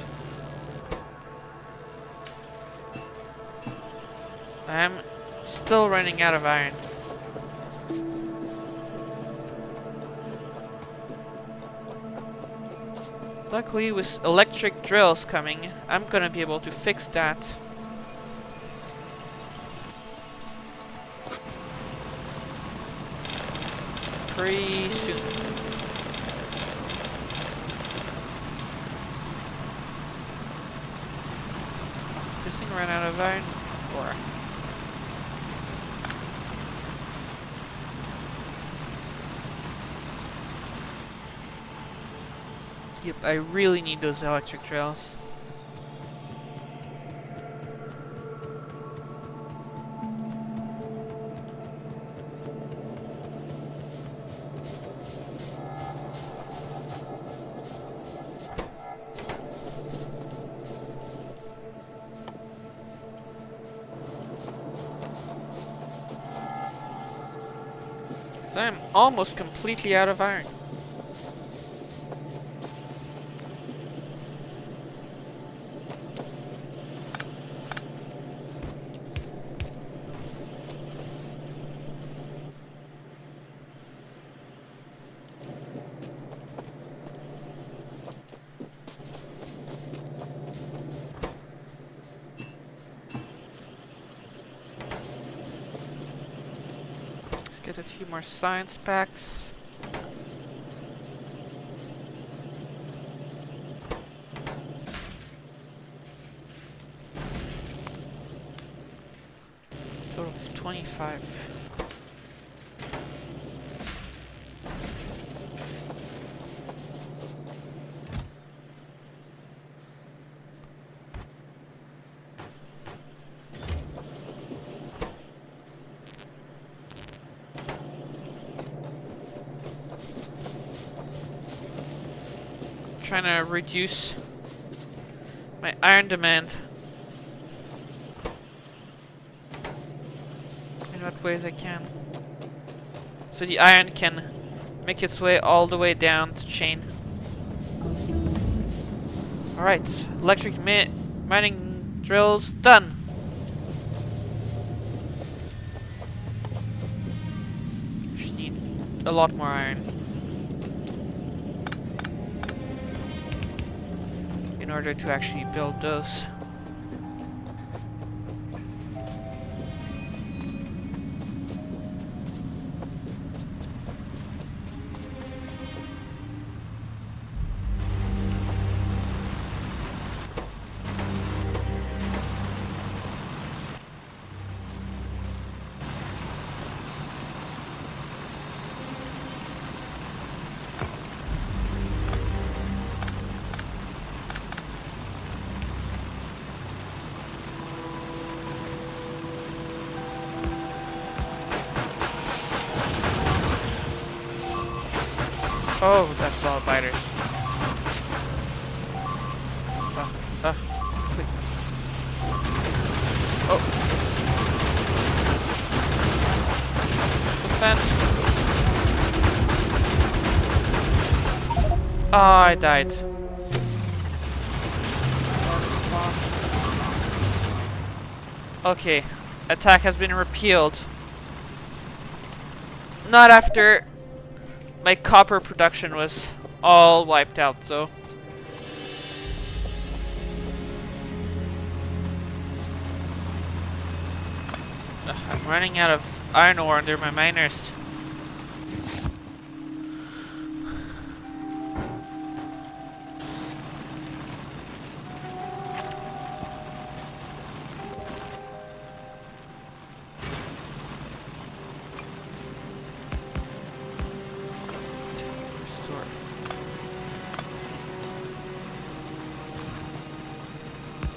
I'm still running out of iron. Luckily, with electric drills coming, I'm gonna be able to fix that. Pretty soon. This thing ran out of iron? Or... Yep, I really need those electric trails. So I'm almost completely out of iron. Get a few more science packs. Total of 25. Trying to reduce my iron demand. In what ways I can. So the iron can make its way all the way down the chain. Alright, electric mining drills done. Just need a lot more iron in order to actually build those. Oh, that's a lot of biters. Quick. Oh. Defend. Oh, I died. Okay. Attack has been repealed. Not after my copper production was all wiped out, so. Ugh, I'm running out of iron ore under my miners.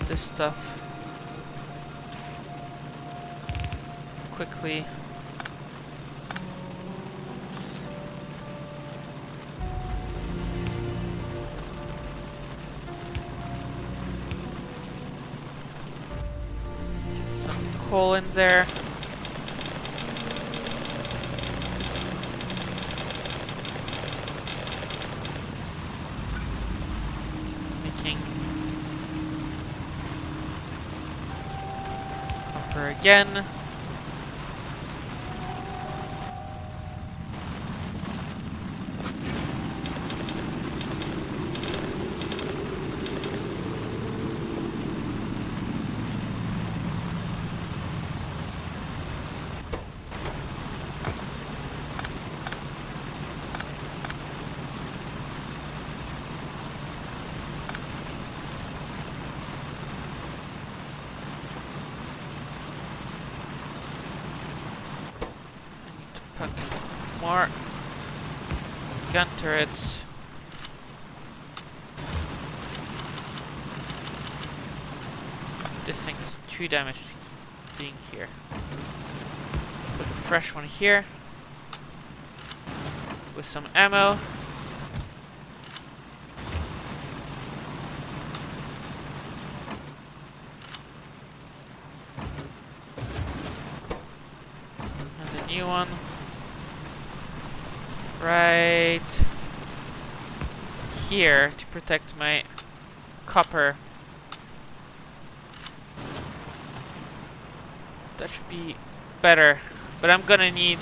This stuff quickly. coal in there. Making copper again. Put more gun turrets. This thing's too damaged being here. Put a fresh one here with some ammo. And a new one. Right here to protect my copper. That should be better, but I'm gonna need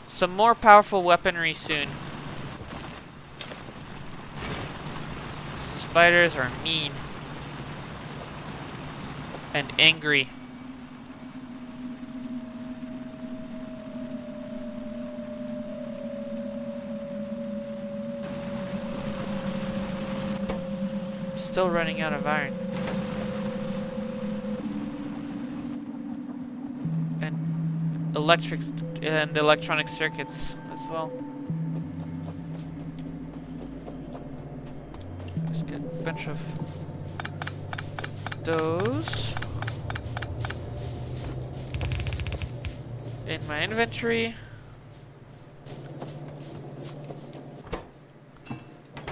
some more powerful weaponry soon. The spiders are mean and angry. Still running out of iron. And electric and electronic circuits as well. Let's get a bunch of those in my inventory.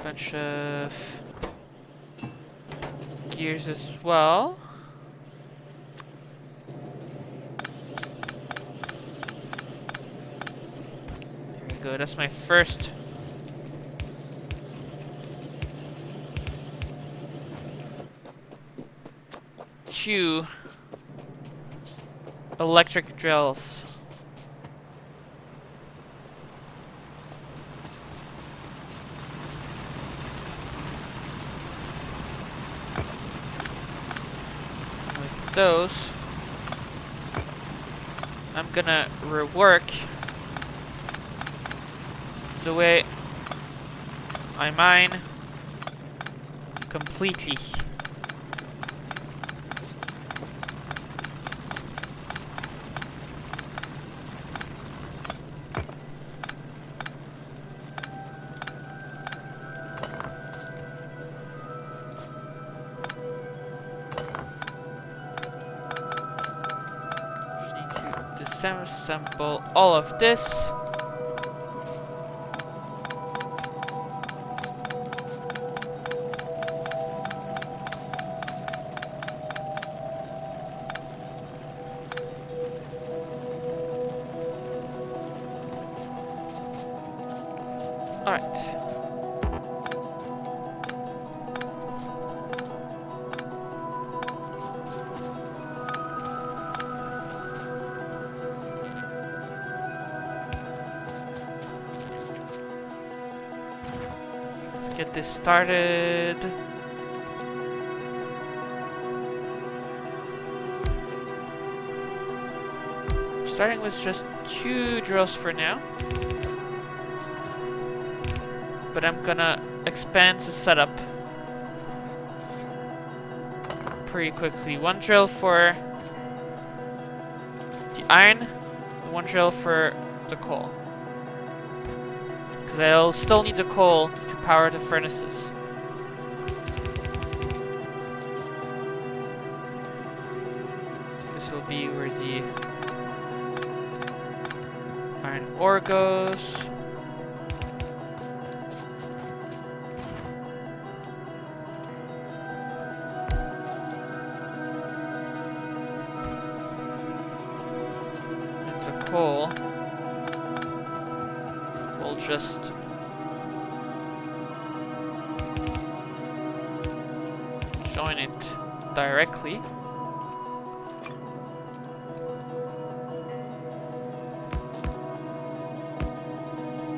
Bunch of gears as well. There we go, that's my first two electric drills. Those, I'm gonna rework the way I mine completely. Assemble all of this. All right. Get this started. Starting with just 2 drills for now. But I'm gonna expand the setup pretty quickly. 1 drill for the iron, and 1 drill for the coal. Because I'll still need the coal to power the furnaces. This will be where the iron ore goes. coal. We'll just join it directly.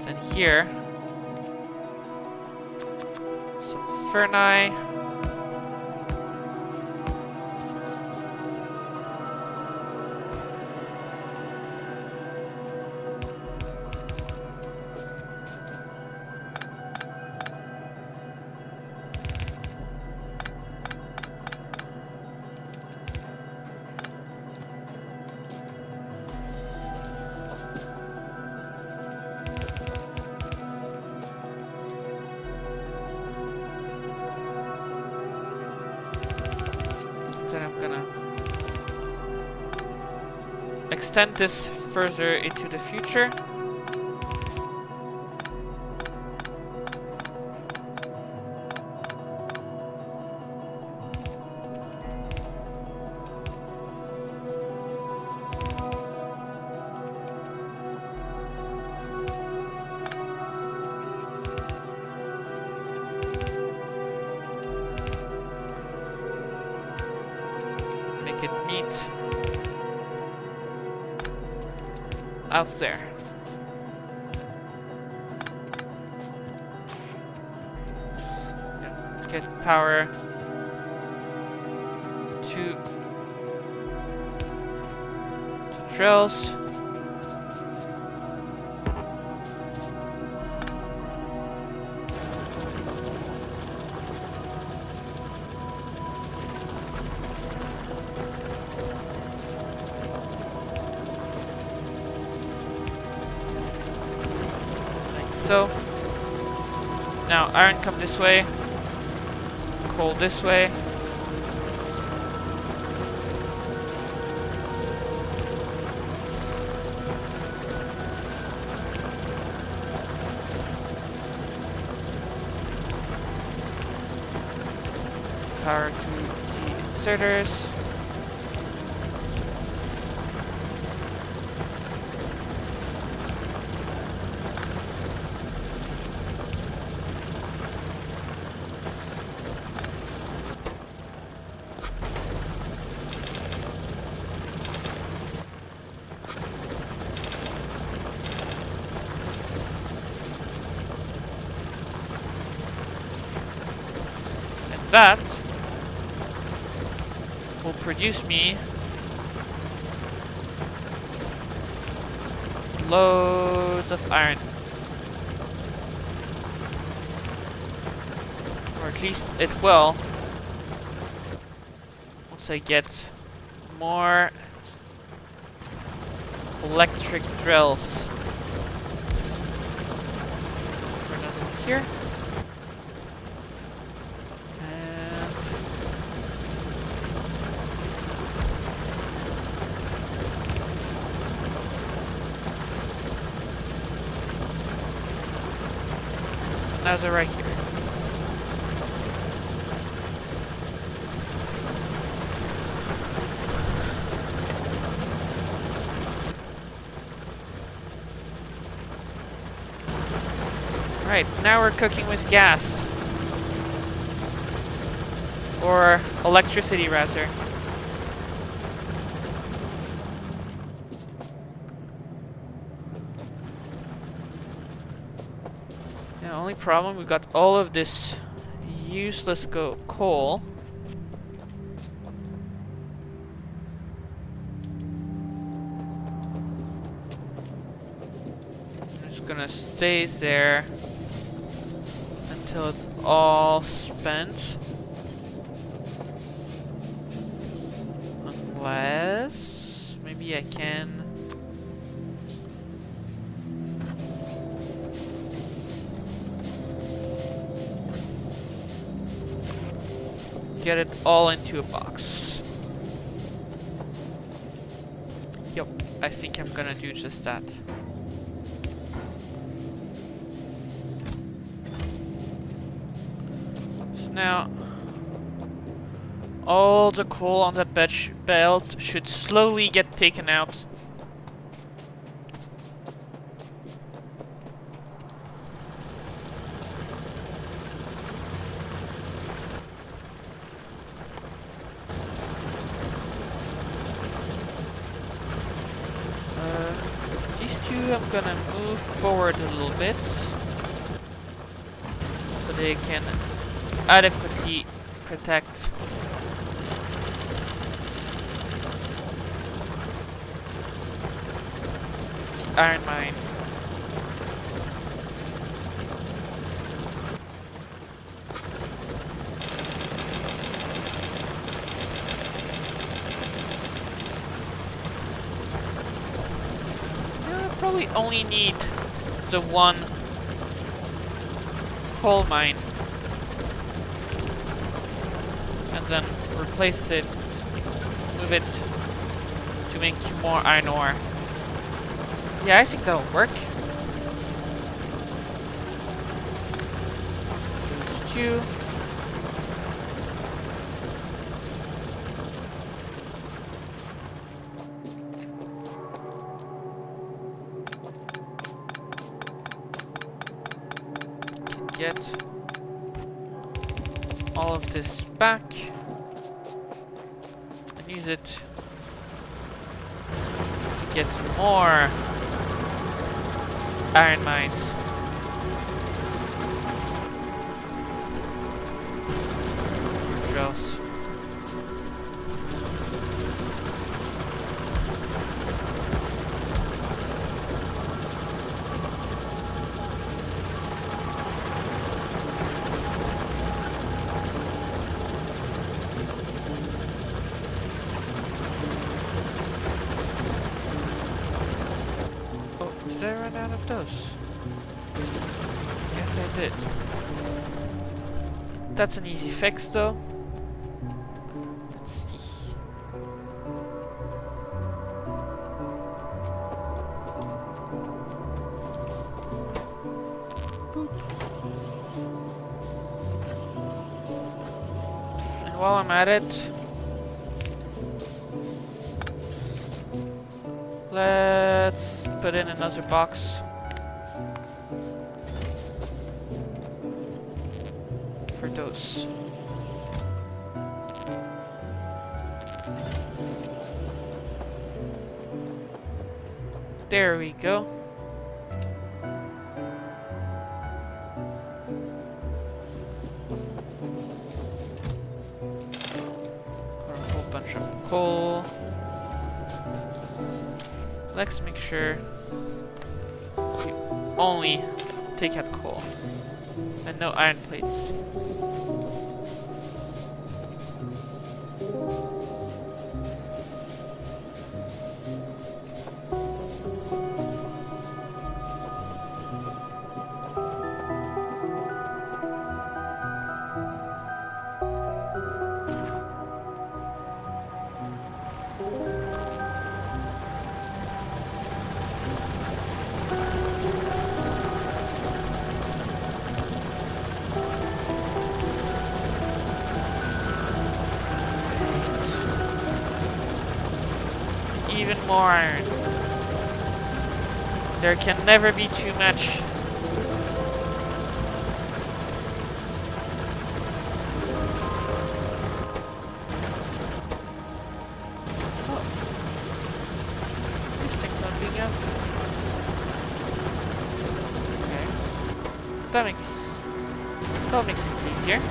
Then here, some ferni. Then I'm gonna extend this further into the future. Make it meet out there. Yeah, get power to drills. So, now iron come this way, coal this way. Power to the inserters. That will produce me loads of iron, or at least it will once I get more electric drills. For another one here. Another right here. Right, now we're cooking with gas. Or electricity, rather. The only problem, we got all of this useless coal. I'm just gonna stay there until it's all spent. Unless maybe I can get it all into a box. Yep, I think I'm gonna do just that. So now, all the coal on that belt should slowly get taken out. these two I'm gonna move forward a little bit so they can adequately protect the iron mine. Probably only need the one coal mine and then replace it, move it to make more iron ore. Yeah, I think that'll work. Those two. Get all of this back and use it to get more iron mines. Drills. Did I run out of those? Guess I did. That's an easy fix though. Let's see. Boop. And while I'm at it, let's put in another box for those. There we go. Or a whole bunch of coal. Let's make sure we only take out coal and no iron plates. Even more iron. There can never be too much. Oh. These things aren't being up. Okay. That makes things easier.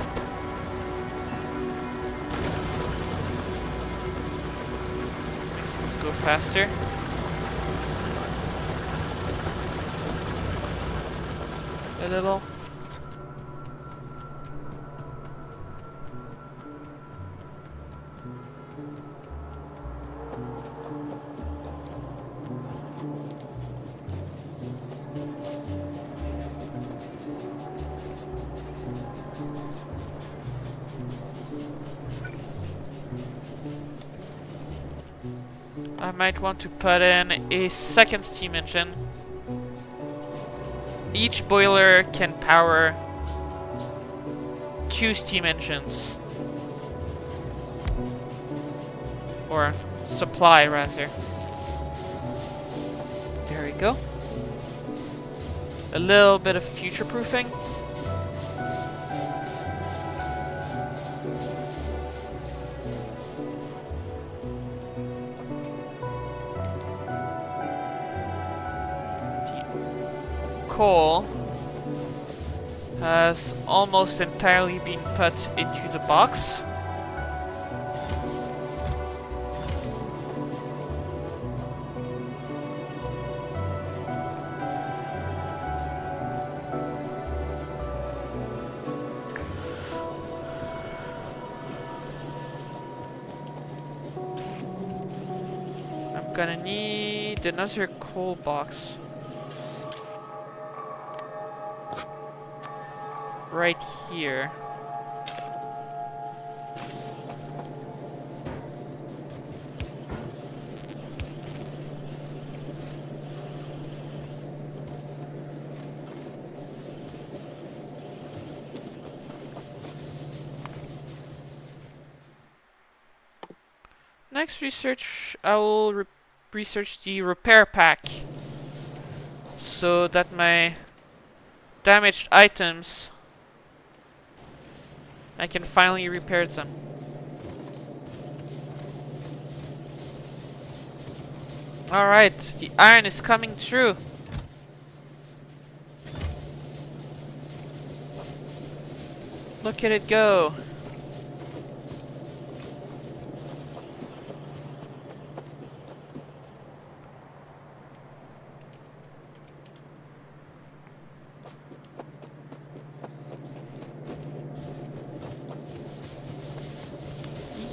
Go faster. A little. I might want to put in a second steam engine. Each boiler can power 2 steam engines. Or supply, rather. There we go. A little bit of future-proofing. coal has almost entirely been put into the box. I'm gonna need another coal box. Right here. Next research, I will research the repair pack so that my damaged items, I can finally repair them. Alright, the iron is coming through. Look at it go.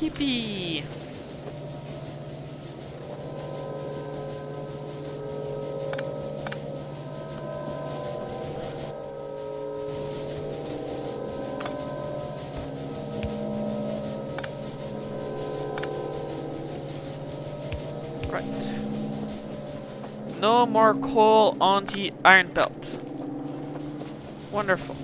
Yippee! Right. No more coal on the iron belt. Wonderful.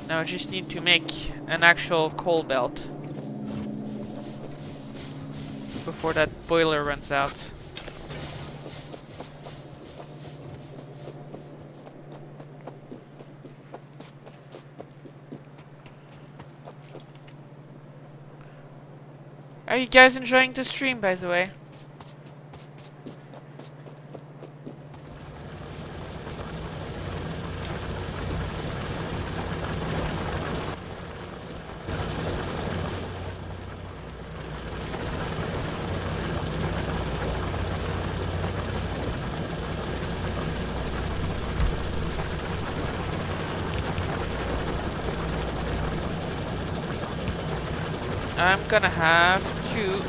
Now I just need to make an actual coal belt before that boiler runs out. Are you guys enjoying the stream, by the way? I'm gonna have to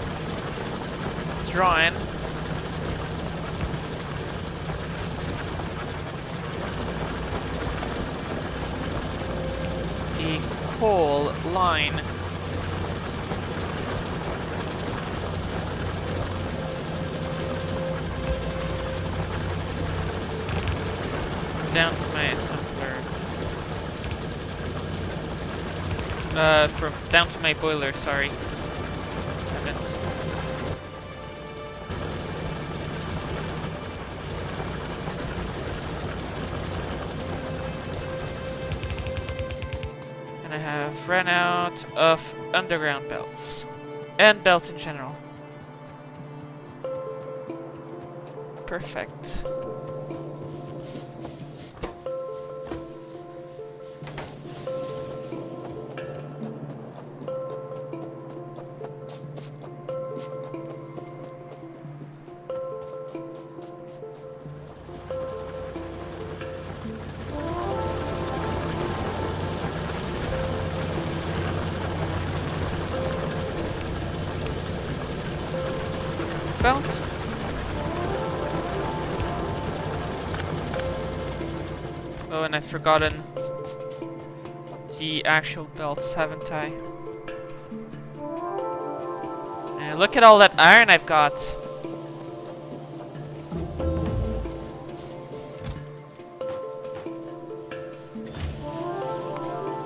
draw in the coal line. Down to my assembler. From down to my boiler, sorry. And I have run out of underground belts. And belts in general. Perfect. Belt. Oh, and I've forgotten the actual belts, haven't I? And look at all that iron I've got.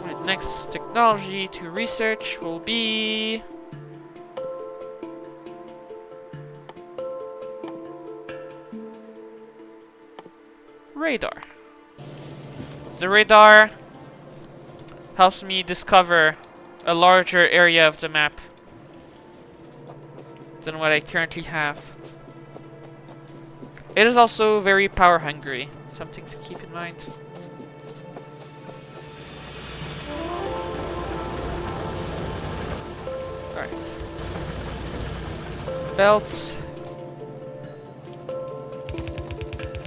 Right, next technology to research will be radar. The radar helps me discover a larger area of the map than what I currently have. It is also very power hungry. Something to keep in mind. Alright. Belts.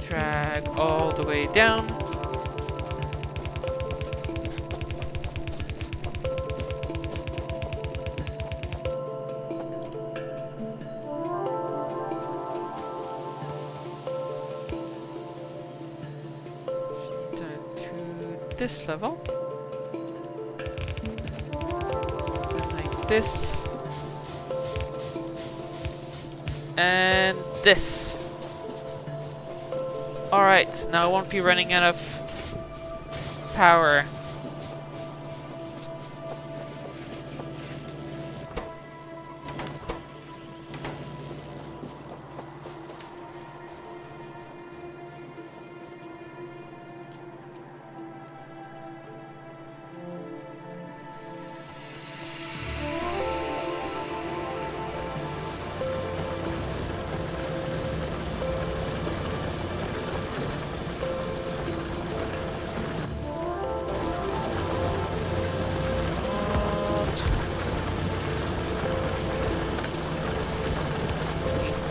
Drag all the way down. To this level. Then like this. And this. Alright, now I won't be running out of power.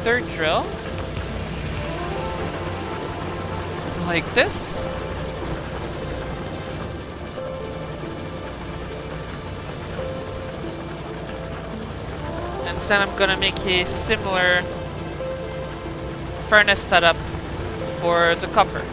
Third drill. Like this. And then I'm gonna make a similar furnace setup for the copper.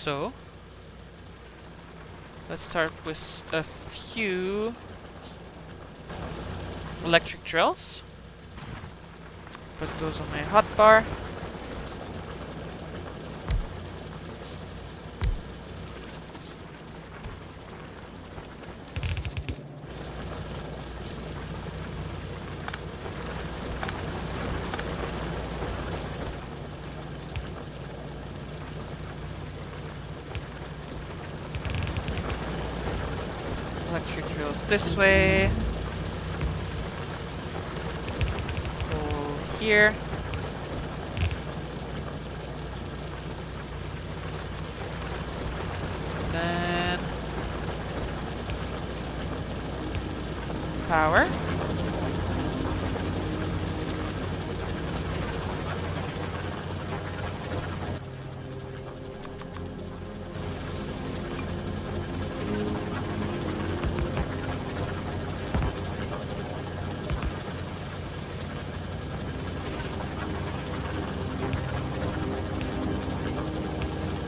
So, let's start with a few electric drills. Put those on my hotbar. Electric drills this way. Go here. Then power.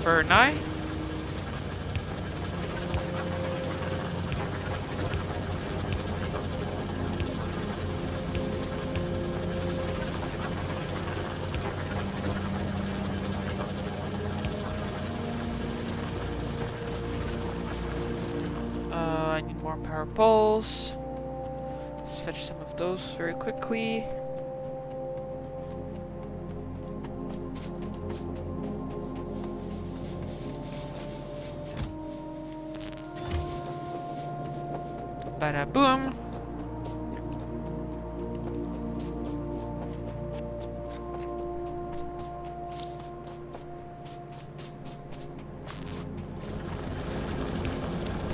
Ferni. I need more power poles. Let's fetch some of those very quickly. Bada boom.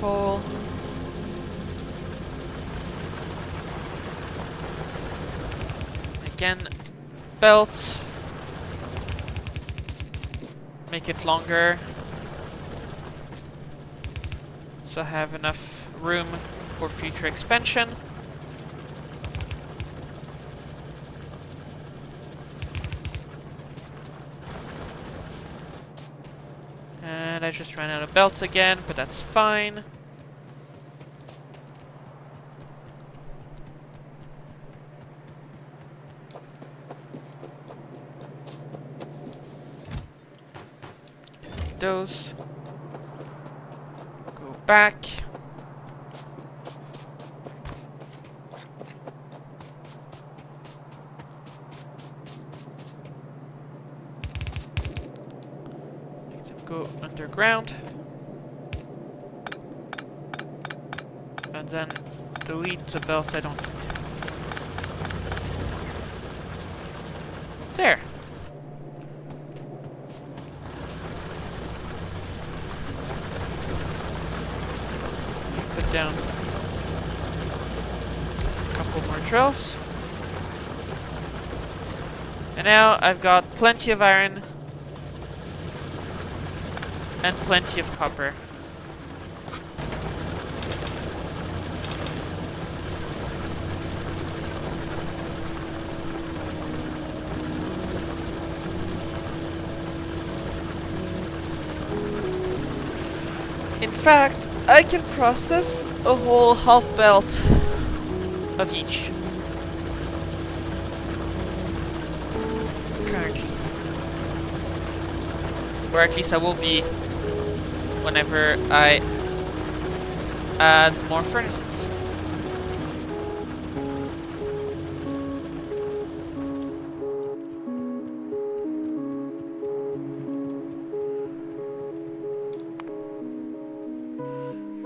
Pole. Again, belt. Make it longer. So I have enough room for future expansion. And I just ran out of belts again, but that's fine. Those. Go back. Need to go underground. And then delete the belt I don't need. There. Put down a couple more drills. And now I've got plenty of iron and plenty of copper. In fact, I can process a whole half belt of each. Currently. Or at least I will be whenever I add more furnaces.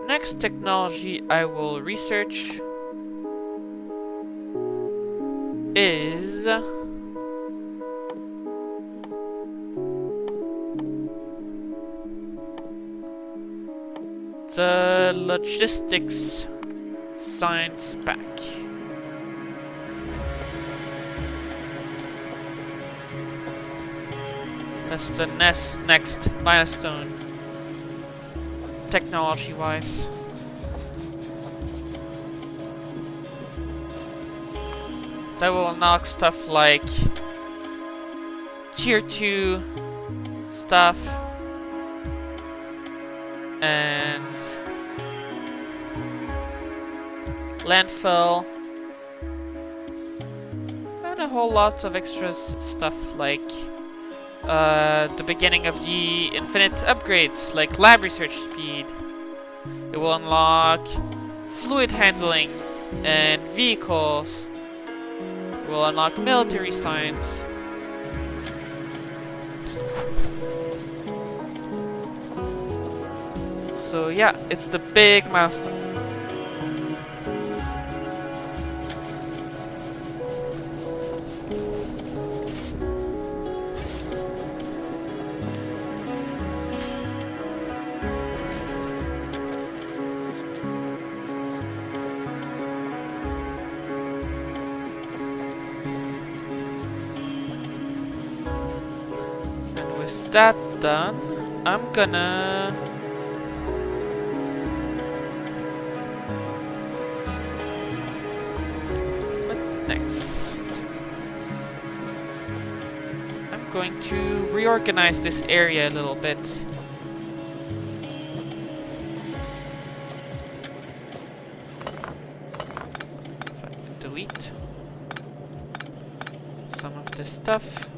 Next technology I will research is the logistics science pack. That's the next milestone, technology-wise. That will unlock stuff like tier 2 stuff and landfill and a whole lot of extra stuff like the beginning of the infinite upgrades, like lab research speed. It will unlock fluid handling and vehicles. It will unlock military science. So yeah, it's the big milestone. That done, I'm gonna what next? I'm going to reorganize this area a little bit. Delete some of this stuff.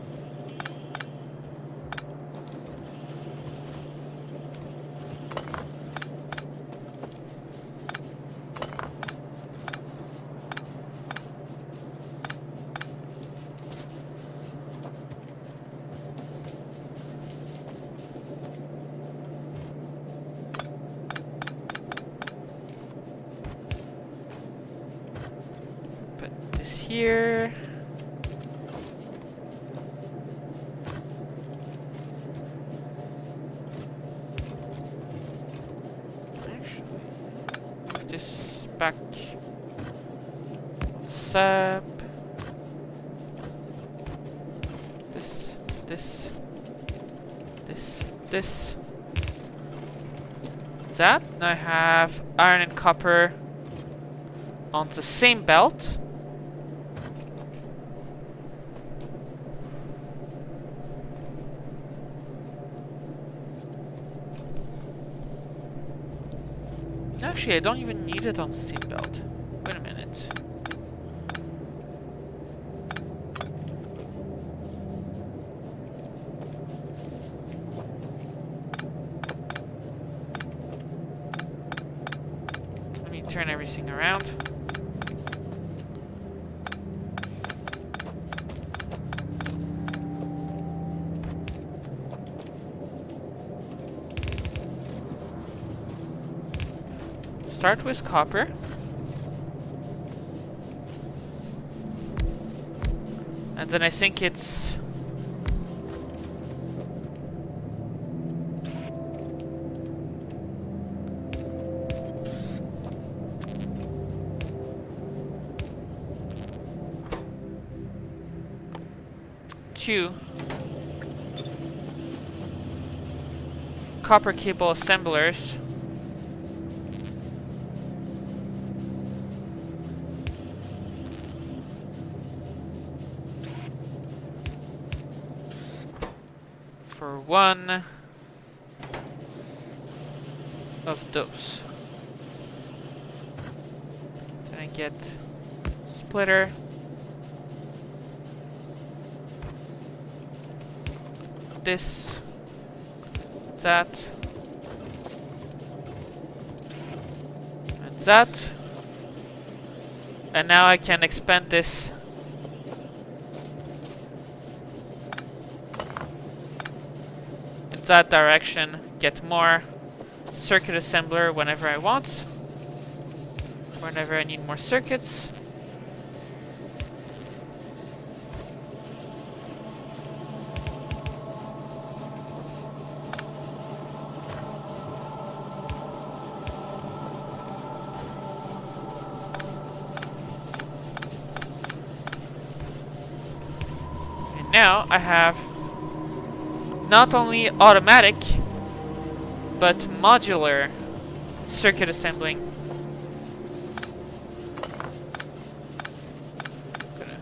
Here. Actually, move this back. Sap. This. That. Now I have iron and copper on the same belt. Actually, I don't even need it on the seat belt. Wait a minute. Let me turn everything around. Start with copper. And then I think it's... two copper cable assemblers. For one of those. Then I get splitter. This, that, and that. And now I can expand this in that direction, get more circuit assembler whenever I want, whenever I need more circuits. Now I have not only automatic but modular circuit assembling. Gonna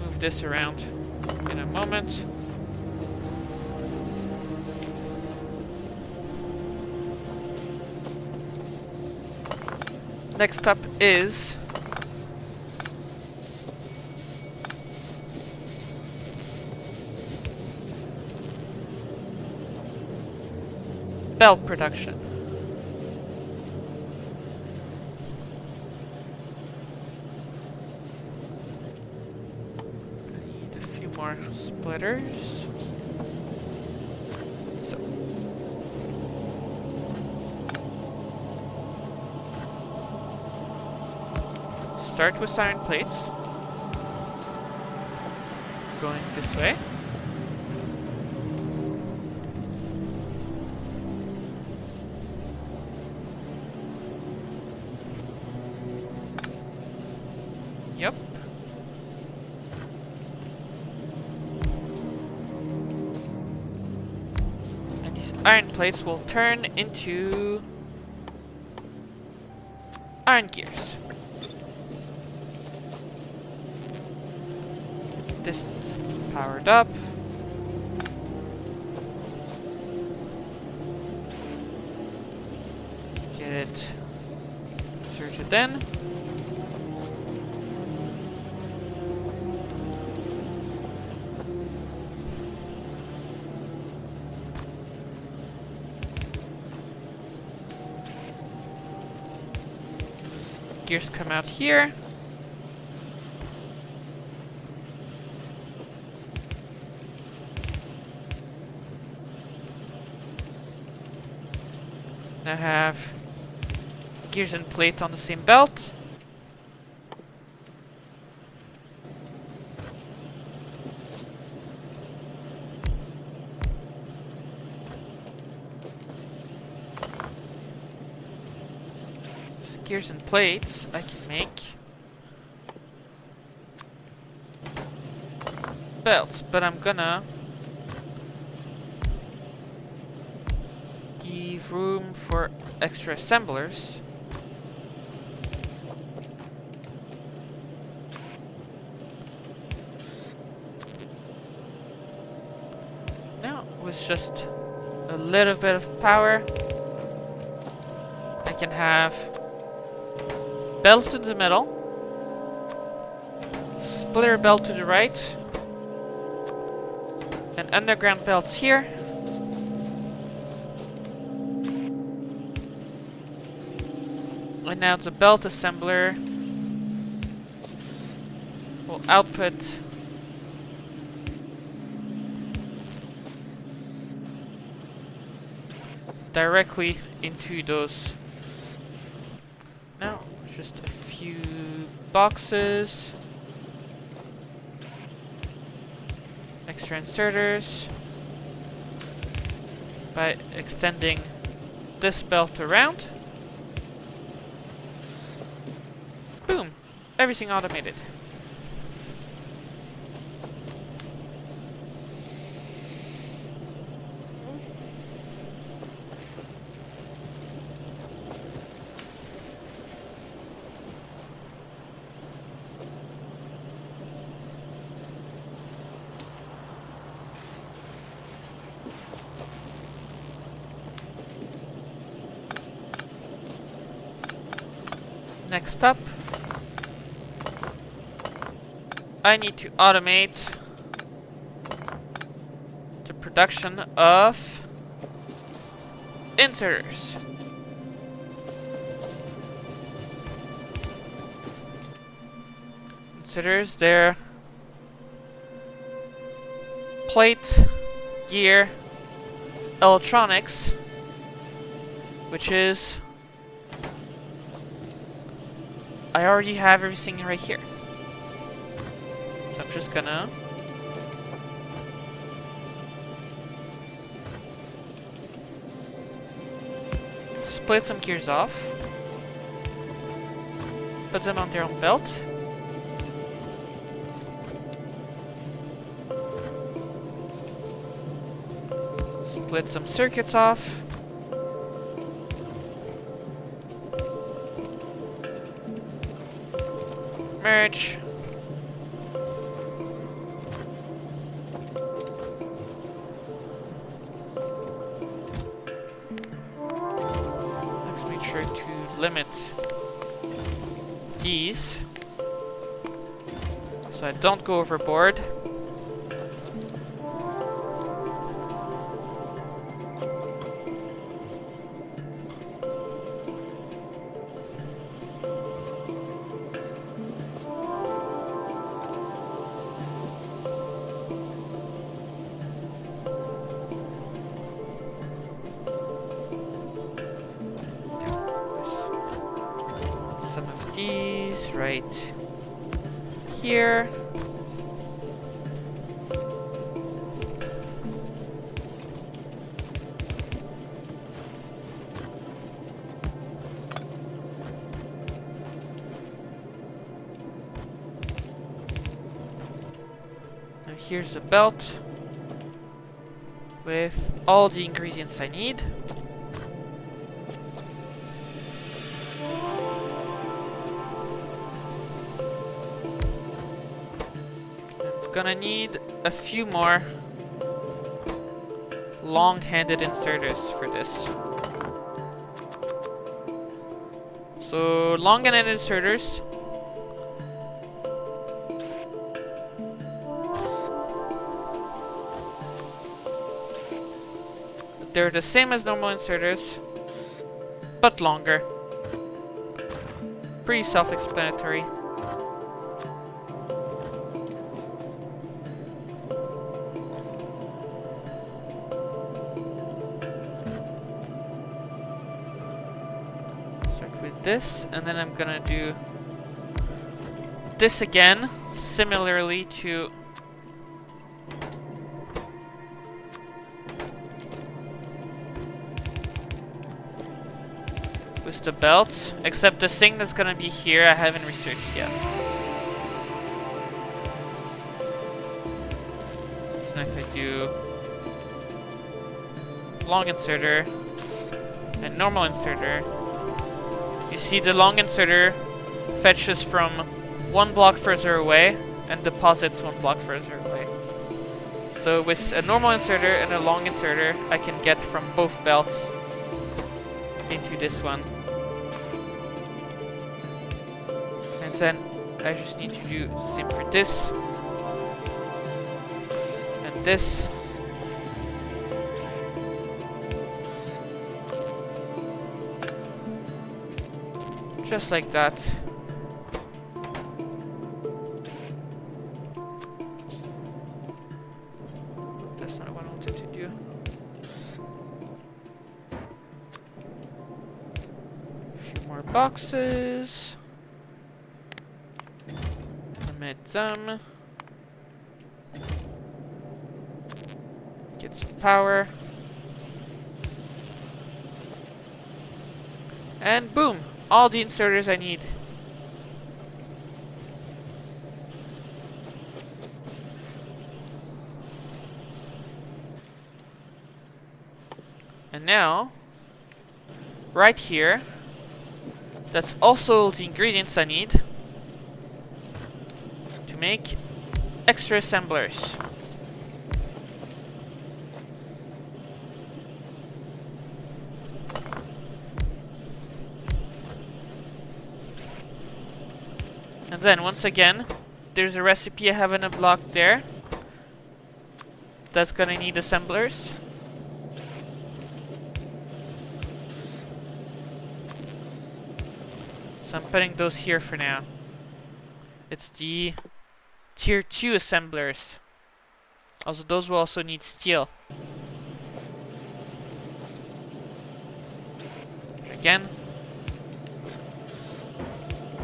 move this around in a moment. Next up is belt production. I need a few more splitters. So. Start with iron plates. Going this way. Yep. And these iron plates will turn into iron gears. This powered up. Get it inserted in. Gears come out here. Now have gears and plate on the same belt. Gears and plates I can make belts, but I'm gonna give room for extra assemblers. Now with just a little bit of power can have belt to the middle, splitter belt to the right, and underground belts here. And now the belt assembler will output directly into those. Now, just a few boxes, extra inserters, by extending this belt around. Boom! Everything automated. Next up, I need to automate the production of inserters. Inserters, they're plate, gear, electronics, which is, I already have everything right here. So I'm just gonna split some gears off, put them on their own belt, split some circuits off, merge, let's make sure to limit these so I don't go overboard. Some of these right here. Now here's a belt with all the ingredients I need. Gonna need a few more long-handed inserters for this. So long-handed inserters they're the same as normal inserters, but longer. Pretty self-explanatory. This, and then I'm gonna do this again, similarly to with the belt, except the thing that's gonna be here I haven't researched yet. So now if I do long inserter and normal inserter, you see the long inserter fetches from one block further away and deposits one block further away. So with a normal inserter and a long inserter, I can get from both belts into this one Then I just need to do the same for this. And this. Just like that. That's not what I wanted to do. A few more boxes. Limit them. Get some power. And boom! All the inserters I need. And now, right here, that's also the ingredients I need to make extra assemblers. And then, once again, there's a recipe I have in a block there that's gonna need assemblers. So I'm putting those here for now. It's the tier 2 assemblers. Also, those will also need steel. Again.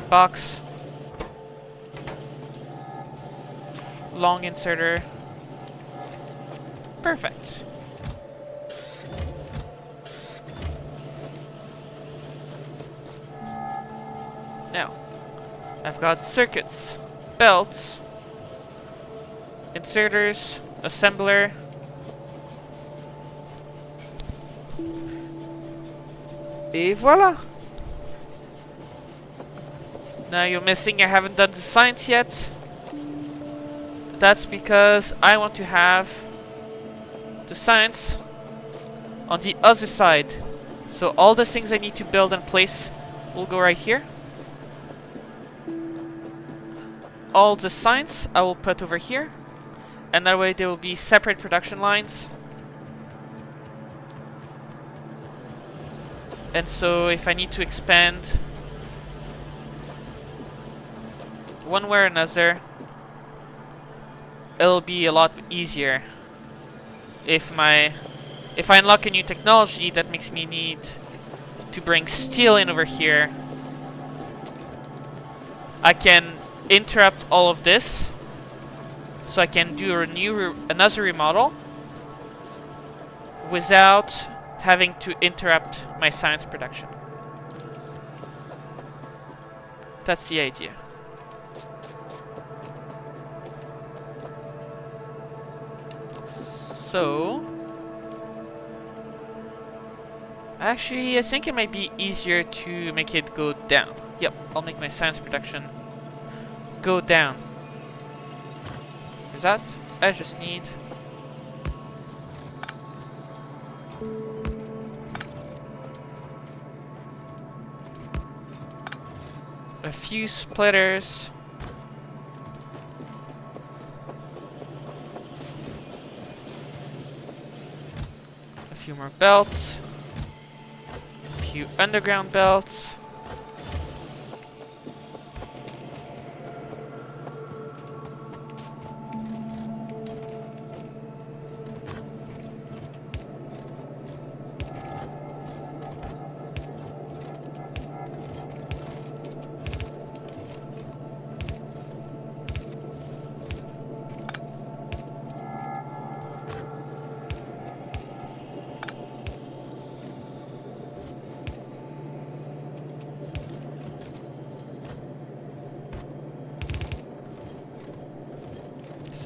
Box. Long inserter. Perfect. Now, I've got circuits, belts, inserters, assembler, et voila! Now you're missing, I haven't done the science yet. That's because I want to have the science on the other side. So all the things I need to build and place will go right here. All the signs I will put over here, and that way there will be separate production lines. And so if I need to expand one way or another, it'll be a lot easier. If I unlock a new technology that makes me need to bring steel in over here, I can interrupt all of this, so I can do another remodel without having to interrupt my science production. That's the idea. So actually, I think it might be easier to make it go down. Yep, I'll make my science production go down. For that, I just need a few splitters, a few more belts, a few underground belts,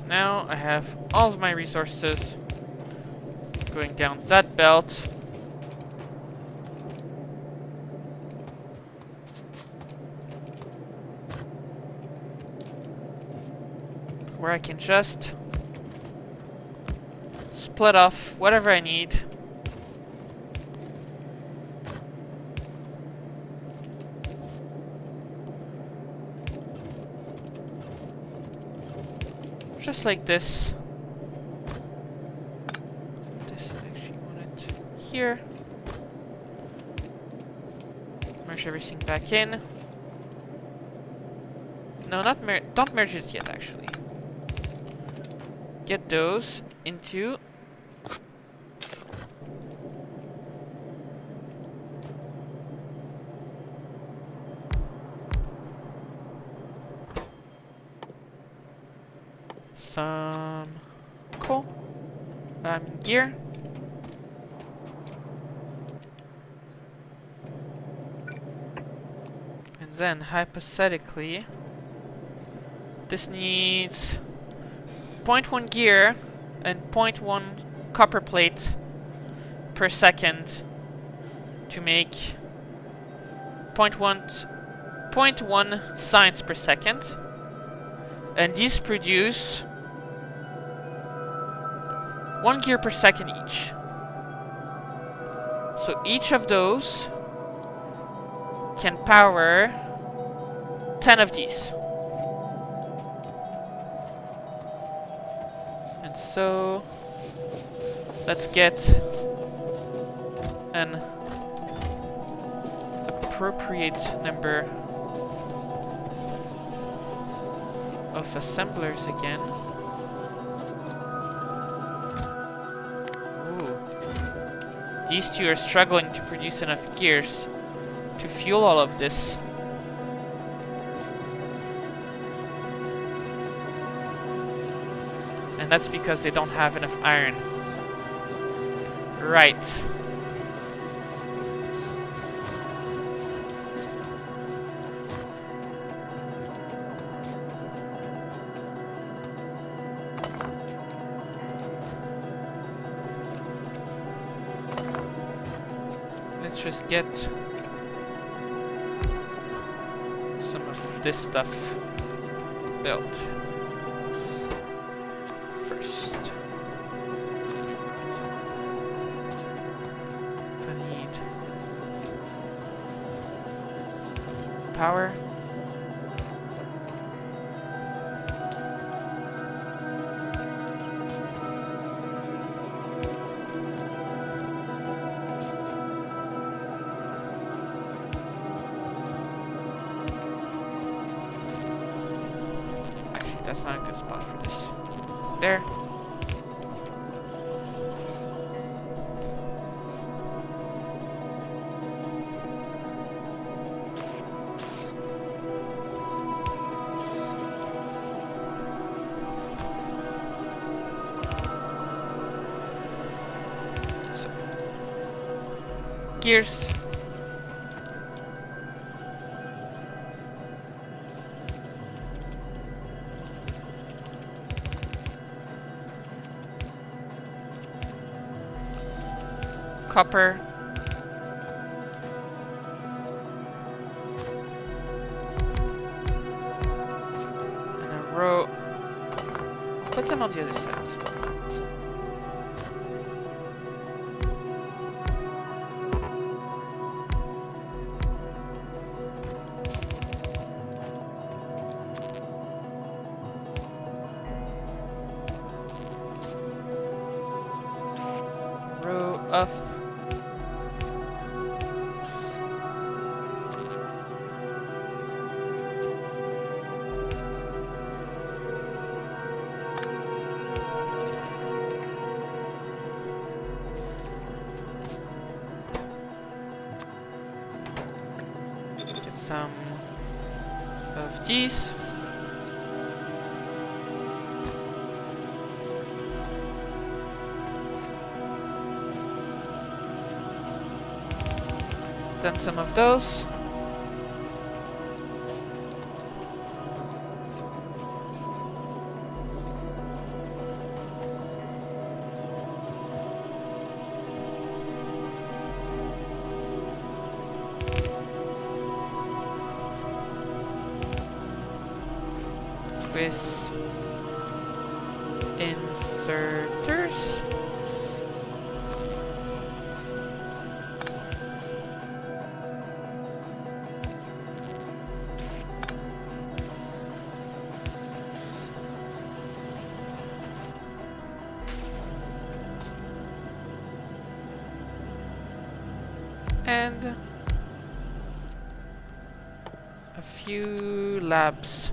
now I have all of my resources going down that belt. Where I can just split off whatever I need. Just like this. This actually want it here. Merge everything back in. No, not don't merge it yet, actually. Get those into some coal. Gear. And then, hypothetically, this needs 0.1 gear and 0.1 copper plate per second to make 0.1 science per second. And these produce 1 gear per second each. So each of those can power 10 of these. And so let's get an appropriate number of assemblers again. Ooh. These two are struggling to produce enough gears to fuel all of this. And that's because they don't have enough iron. Right. Let's just get some of this stuff built first. So, I need power. That's not a good spot for this. There. So. Gears. Copper. And a row. Put them on the other side. Row of some of these. Then some of those. With inserters. And a few labs.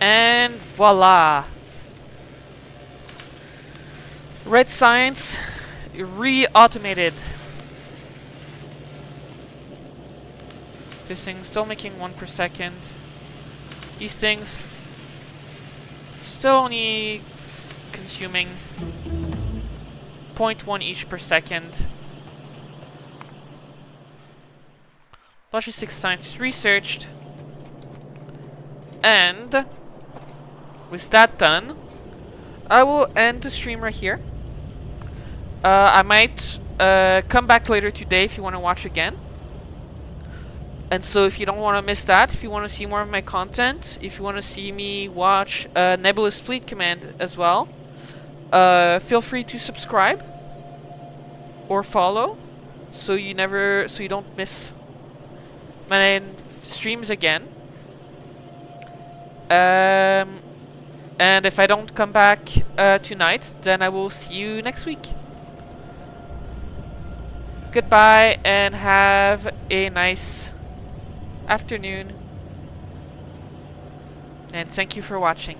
And voila! Red Science re-automated. This thing's still making 1 per second. These things still only consuming 0.1 each per second. Logistics science is researched. And with that done, I will end the stream right here. I might come back later today if you want to watch again. And so if you don't want to miss that, if you want to see more of my content, if you want to see me watch Nebulous Fleet Command as well, feel free to subscribe or follow so you don't miss my streams again. And if I don't come back tonight, then I will see you next week. Goodbye and have a nice afternoon. And thank you for watching.